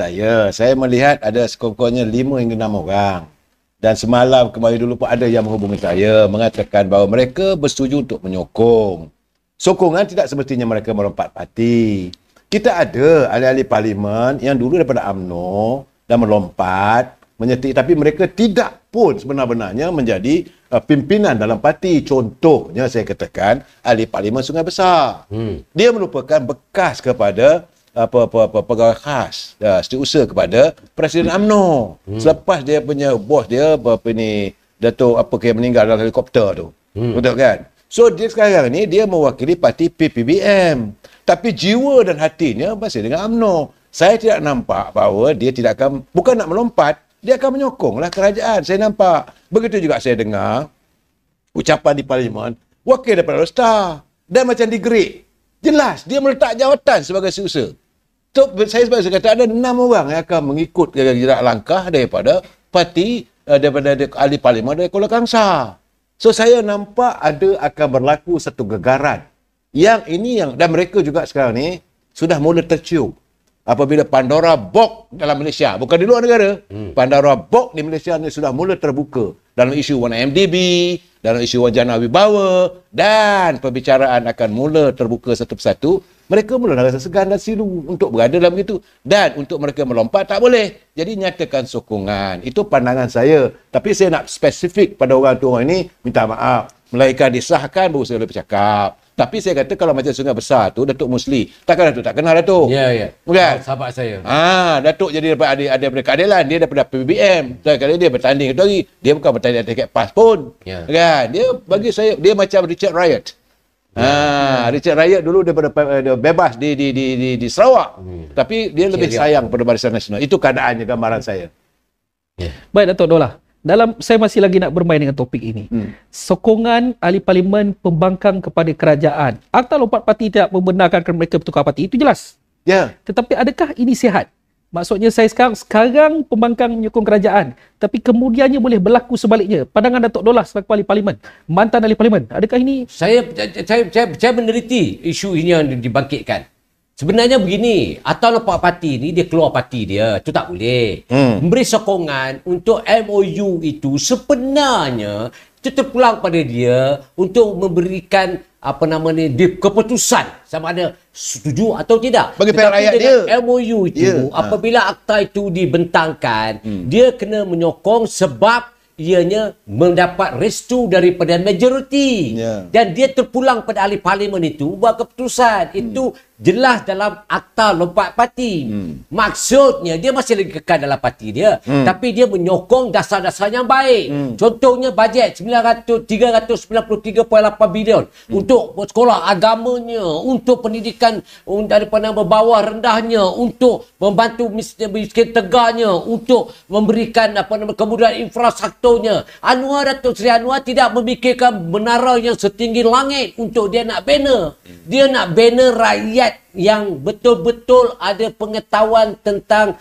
Speaker 3: saya melihat ada sekurang-kurangnya 5 hingga 6 orang. Dan semalam kemarin dulu pun ada yang menghubungi saya mengatakan bahawa mereka bersetuju untuk menyokong. Sokongan tidak semestinya mereka melompat parti. Kita ada ahli-ahli parlimen yang dulu daripada UMNO dan melompat, menyertai, tapi mereka tidak pun sebenar-benarnya menjadi pimpinan dalam parti. Contohnya saya katakan ahli parlimen Sungai Besar. Dia merupakan bekas kepada pegawai khas setiausaha kepada Presiden UMNO. Selepas dia punya bos dia Datuk yang meninggal dalam helikopter tu. Betul kan? So dia sekarang ni dia mewakili parti PPBM. Tapi jiwa dan hatinya masih dengan UMNO. Saya tidak nampak bahawa dia tidak akan, bukan nak melompat, dia akan menyokonglah kerajaan. Saya nampak. Begitu juga saya dengar ucapan di parlimen wakil daripada Rostar. Dan macam digerik. Jelas dia meletak jawatan sebagai setiausaha. Saya kata ada 6 orang yang akan mengikut gerak langkah daripada parti, daripada ahli parlimen dari Kuala Kangsar. So saya nampak akan berlaku satu gegaran. Dan mereka juga sekarang ni sudah mula tercium. Apabila Pandora Box dalam Malaysia, bukan di luar negara, Pandora Box di Malaysia ni sudah mula terbuka dalam isu warna MDB, dalam isu wajana wibawa, dan perbicaraan akan mula terbuka satu persatu. Mereka mula rasa segan dan silu untuk berada dalam itu. Dan untuk mereka melompat, tak boleh. Jadi nyatakan sokongan. Itu pandangan saya. Tapi saya nak spesifik pada orang ini, minta maaf. Melainkan disahkan, baru saya boleh bercakap. Tapi saya kata kalau macam Sungai Besar tu, Datuk Musli. Takkan Datuk tak kenal Datuk?
Speaker 2: Ya.
Speaker 3: Bukan?
Speaker 2: Sahabat saya.
Speaker 3: Datuk jadi daripada keadilan. Dia daripada PBBM. Kalau dia bertanding itu hari, dia bukan bertanding atas tiket PAS pun. Kan? Dia bagi saya, dia macam Richard Riot. Richard Riot dulu daripada bebas di Sarawak. Tapi dia lebih sayang pada Barisan Nasional. Itu keadaannya, gambaran saya.
Speaker 1: Baik, Datuk Dollah. Saya masih lagi nak bermain dengan topik ini. Sokongan ahli parlimen pembangkang kepada kerajaan. Akta lompat parti tidak membenarkan mereka bertukar parti. Itu jelas. Tetapi adakah ini sihat? Maksudnya saya sekarang pembangkang menyokong kerajaan, tapi kemudiannya boleh berlaku sebaliknya. Pandangan Datuk Dollah selaku ahli parlimen, mantan ahli parlimen, adakah ini? Saya
Speaker 2: meneliti isu ini yang dibangkitkan. Sebenarnya begini, atau lepas parti ni dia keluar parti dia, itu tak boleh. Memberi sokongan untuk MOU itu sebenarnya itu terpulang pada dia untuk memberikan keputusan sama ada setuju atau tidak.
Speaker 3: Bagi pihak rakyat dia.
Speaker 2: MOU itu apabila akta itu dibentangkan, dia kena menyokong sebab ianya mendapat restu daripada majoriti. Dan dia terpulang pada ahli parlimen itu buat keputusan. Itu jelas dalam akta lompat parti. Maksudnya dia masih lagi kekal dalam parti dia, tapi dia menyokong dasar-dasar yang baik. Contohnya bajet 393.8 bilion untuk sekolah agamanya, untuk pendidikan daripada bawah rendahnya, untuk membantu miskin tegaknya, untuk memberikan kemudahan infrastrukturnya. Datuk Seri Anwar tidak memikirkan menara yang setinggi langit untuk dia nak bina. Dia nak bina rakyat yang betul-betul ada pengetahuan tentang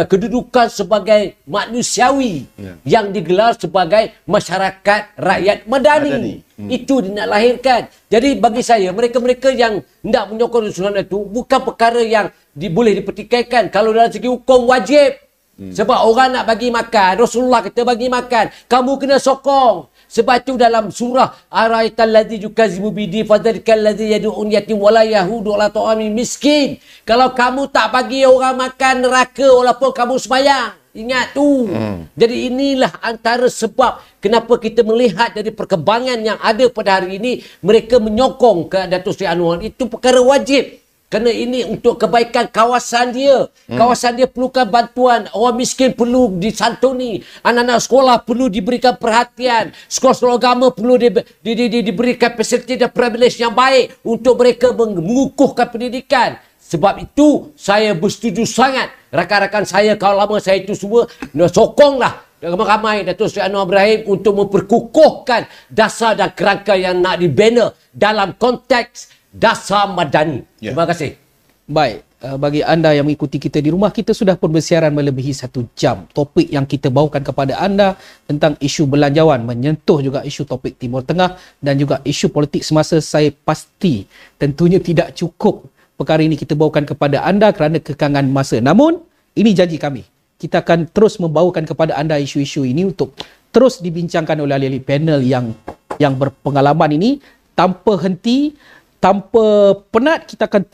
Speaker 2: kedudukan sebagai manusiawi yang digelar sebagai masyarakat rakyat madani. Itu dia nak lahirkan. Jadi bagi saya, mereka-mereka yang hendak menyokong usulan itu bukan perkara yang boleh dipertikaikan. Kalau dalam segi hukum wajib. Sebab orang nak bagi makan, Rasulullah kata bagi makan, kamu kena sokong. Sebab itu dalam surah Ara'aital ladzi yukadzibu bidi fadzalikal ladzi yad'un yatim wala yahudu ala ta'amil miskin. Kalau kamu tak bagi orang makan neraka walaupun kamu sembahyang. Ingat tu. Jadi inilah antara sebab kenapa kita melihat dari perkembangan yang ada pada hari ini, mereka menyokong ke Datuk Seri Anwar. Itu perkara wajib. Kerana ini untuk kebaikan kawasan dia. Kawasan dia perlukan bantuan. Orang miskin perlu disantuni. Anak-anak sekolah perlu diberikan perhatian. Sekolah-sekolah agama perlu diberikan fasiliti dan privilege yang baik untuk mereka mengukuhkan pendidikan. Sebab itu saya bersetuju sangat. Rakan-rakan saya, kawan lama saya itu semua sokonglah ramai-ramai Datuk Seri Anwar Ibrahim untuk memperkukuhkan dasar dan kerangka yang nak dibina dalam konteks dasar madani. Terima kasih.
Speaker 1: Baik, bagi anda yang mengikuti kita di rumah, kita sudah pun bersiaran melebihi 1 jam. Topik yang kita bawakan kepada anda tentang isu belanjawan, menyentuh juga isu topik Timur Tengah dan juga isu politik semasa. Saya pasti tentunya tidak cukup perkara ini kita bawakan kepada anda kerana kekangan masa. Namun, ini janji kami. Kita akan terus membawakan kepada anda isu-isu ini untuk terus dibincangkan oleh ahli-ahli panel yang berpengalaman ini tanpa henti, tanpa penat. Kita akan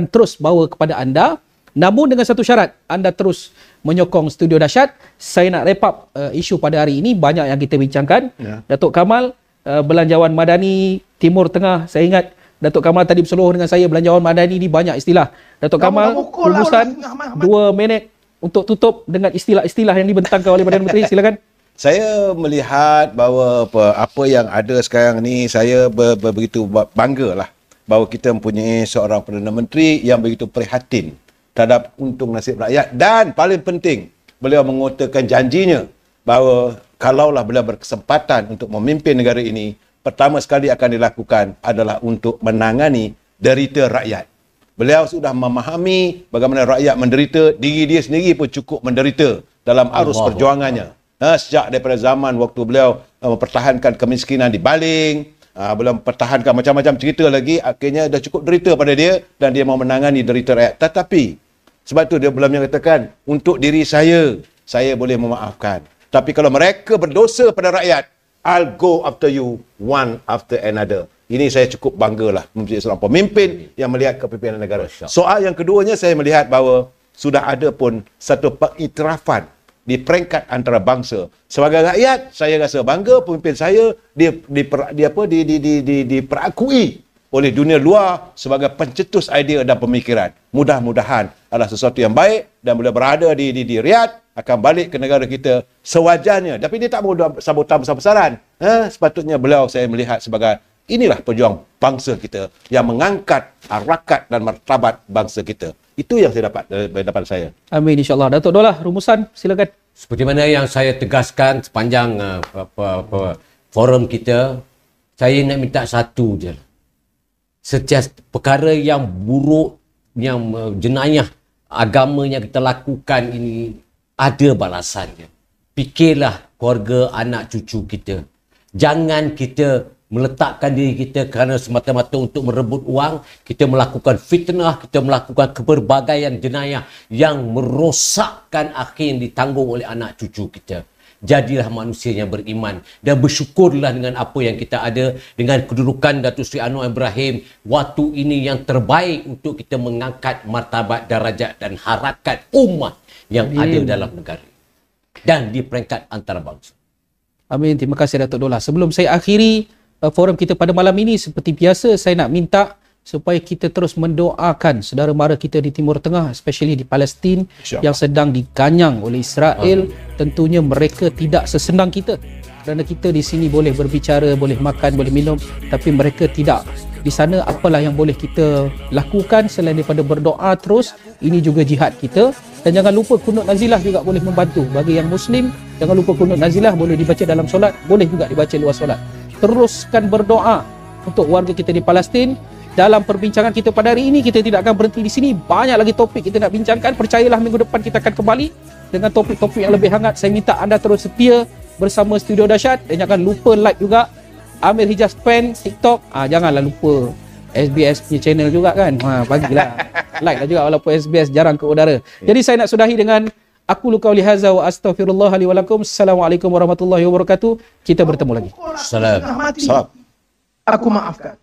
Speaker 1: terus bawa kepada anda. Namun dengan satu syarat, anda terus menyokong Studio Dahsyat. Saya nak wrap up isu pada hari ini, banyak yang kita bincangkan. Datuk Kamal, belanjawan madani Timur Tengah. Saya ingat Datuk Kamal tadi berseluruh dengan saya, belanjawan madani ni banyak istilah. Datuk Kamal, rumusan 2 minit untuk tutup dengan istilah-istilah yang dibentangkan oleh Perdana Menteri. Silakan.
Speaker 3: Saya melihat bahawa apa yang ada sekarang ni, saya begitu bangga lah bahawa kita mempunyai seorang Perdana Menteri yang begitu prihatin terhadap untung nasib rakyat, dan paling penting beliau mengutarakan janjinya bahawa kalaulah beliau berkesempatan untuk memimpin negara ini, pertama sekali akan dilakukan adalah untuk menangani derita rakyat. Beliau sudah memahami bagaimana rakyat menderita, diri dia sendiri pun cukup menderita dalam arus perjuangannya. Sejak daripada zaman waktu beliau mempertahankan kemiskinan di Baling, beliau mempertahankan macam-macam cerita lagi, akhirnya dah cukup derita pada dia dan dia mau menangani derita rakyat. Tetapi sebab tu dia belum katakan, untuk diri saya boleh memaafkan. Tapi kalau mereka berdosa pada rakyat, I'll go after you one after another. Ini saya cukup banggalah mempunyai seorang pemimpin yang melihat kepimpinan negara. Soal yang keduanya, saya melihat bahawa sudah ada pun satu pengiktirafan di peringkat antara bangsa. Sebagai rakyat, saya rasa bangga pemimpin saya diperakui oleh dunia luar sebagai pencetus idea dan pemikiran. Mudah-mudahan adalah sesuatu yang baik dan bila berada di Riyadh akan balik ke negara kita sewajarnya. Tapi dia tak mahu sambutan besar-besaran. Sepatutnya beliau saya melihat sebagai inilah pejuang bangsa kita yang mengangkat harakat dan martabat bangsa kita. Itu yang saya dapat daripada saya.
Speaker 1: Amin, insyaAllah. Datuk Dollah, rumusan, silakan.
Speaker 2: Seperti mana yang saya tegaskan sepanjang forum kita, saya nak minta satu je. Setiap perkara yang buruk, yang jenayah agama yang kita lakukan ini, ada balasannya. Fikirlah keluarga, anak cucu kita. Jangan kita meletakkan diri kita kerana semata-mata untuk merebut wang, kita melakukan fitnah, kita melakukan keberbagaian jenayah yang merosakkan akhir yang ditanggung oleh anak cucu kita. Jadilah manusia yang beriman dan bersyukurlah dengan apa yang kita ada, dengan kedudukan Datuk Seri Anwar Ibrahim. Waktu ini yang terbaik untuk kita mengangkat martabat, darajat dan harakat umat yang ada dalam negara. dan di peringkat antarabangsa.
Speaker 1: Amin. Terima kasih Datuk Dollah. Sebelum saya akhiri forum kita pada malam ini, seperti biasa saya nak minta supaya kita terus mendoakan saudara mara kita di Timur Tengah, especially di Palestin yang sedang diganyang oleh Israel. Tentunya mereka tidak sesenang kita, kerana kita di sini boleh berbicara, boleh makan, boleh minum, tapi mereka tidak. Di sana apalah yang boleh kita lakukan selain daripada berdoa terus. Ini juga jihad kita. Dan jangan lupa kunut nazilah juga boleh membantu. Bagi yang Muslim, jangan lupa kunut nazilah boleh dibaca dalam solat, boleh juga dibaca luar solat. Teruskan berdoa untuk warga kita di Palestin. Dalam perbincangan kita pada hari ini, kita tidak akan berhenti di sini. Banyak lagi topik kita nak bincangkan. Percayalah minggu depan kita akan kembali dengan topik-topik yang lebih hangat. Saya minta anda terus setia bersama Studio Dahsyat. Dan jangan lupa like juga Amir Hijaz Pen TikTok. Janganlah lupa SBS punya channel juga kan. Bagilah like lah juga walaupun SBS jarang ke udara. Jadi saya nak sudahi dengan aku qauli hadza wa astaghfirullah li wa lakum. Assalamualaikum warahmatullahi wabarakatuh. Kita bertemu lagi.
Speaker 2: Salam.
Speaker 4: Aku maafkan.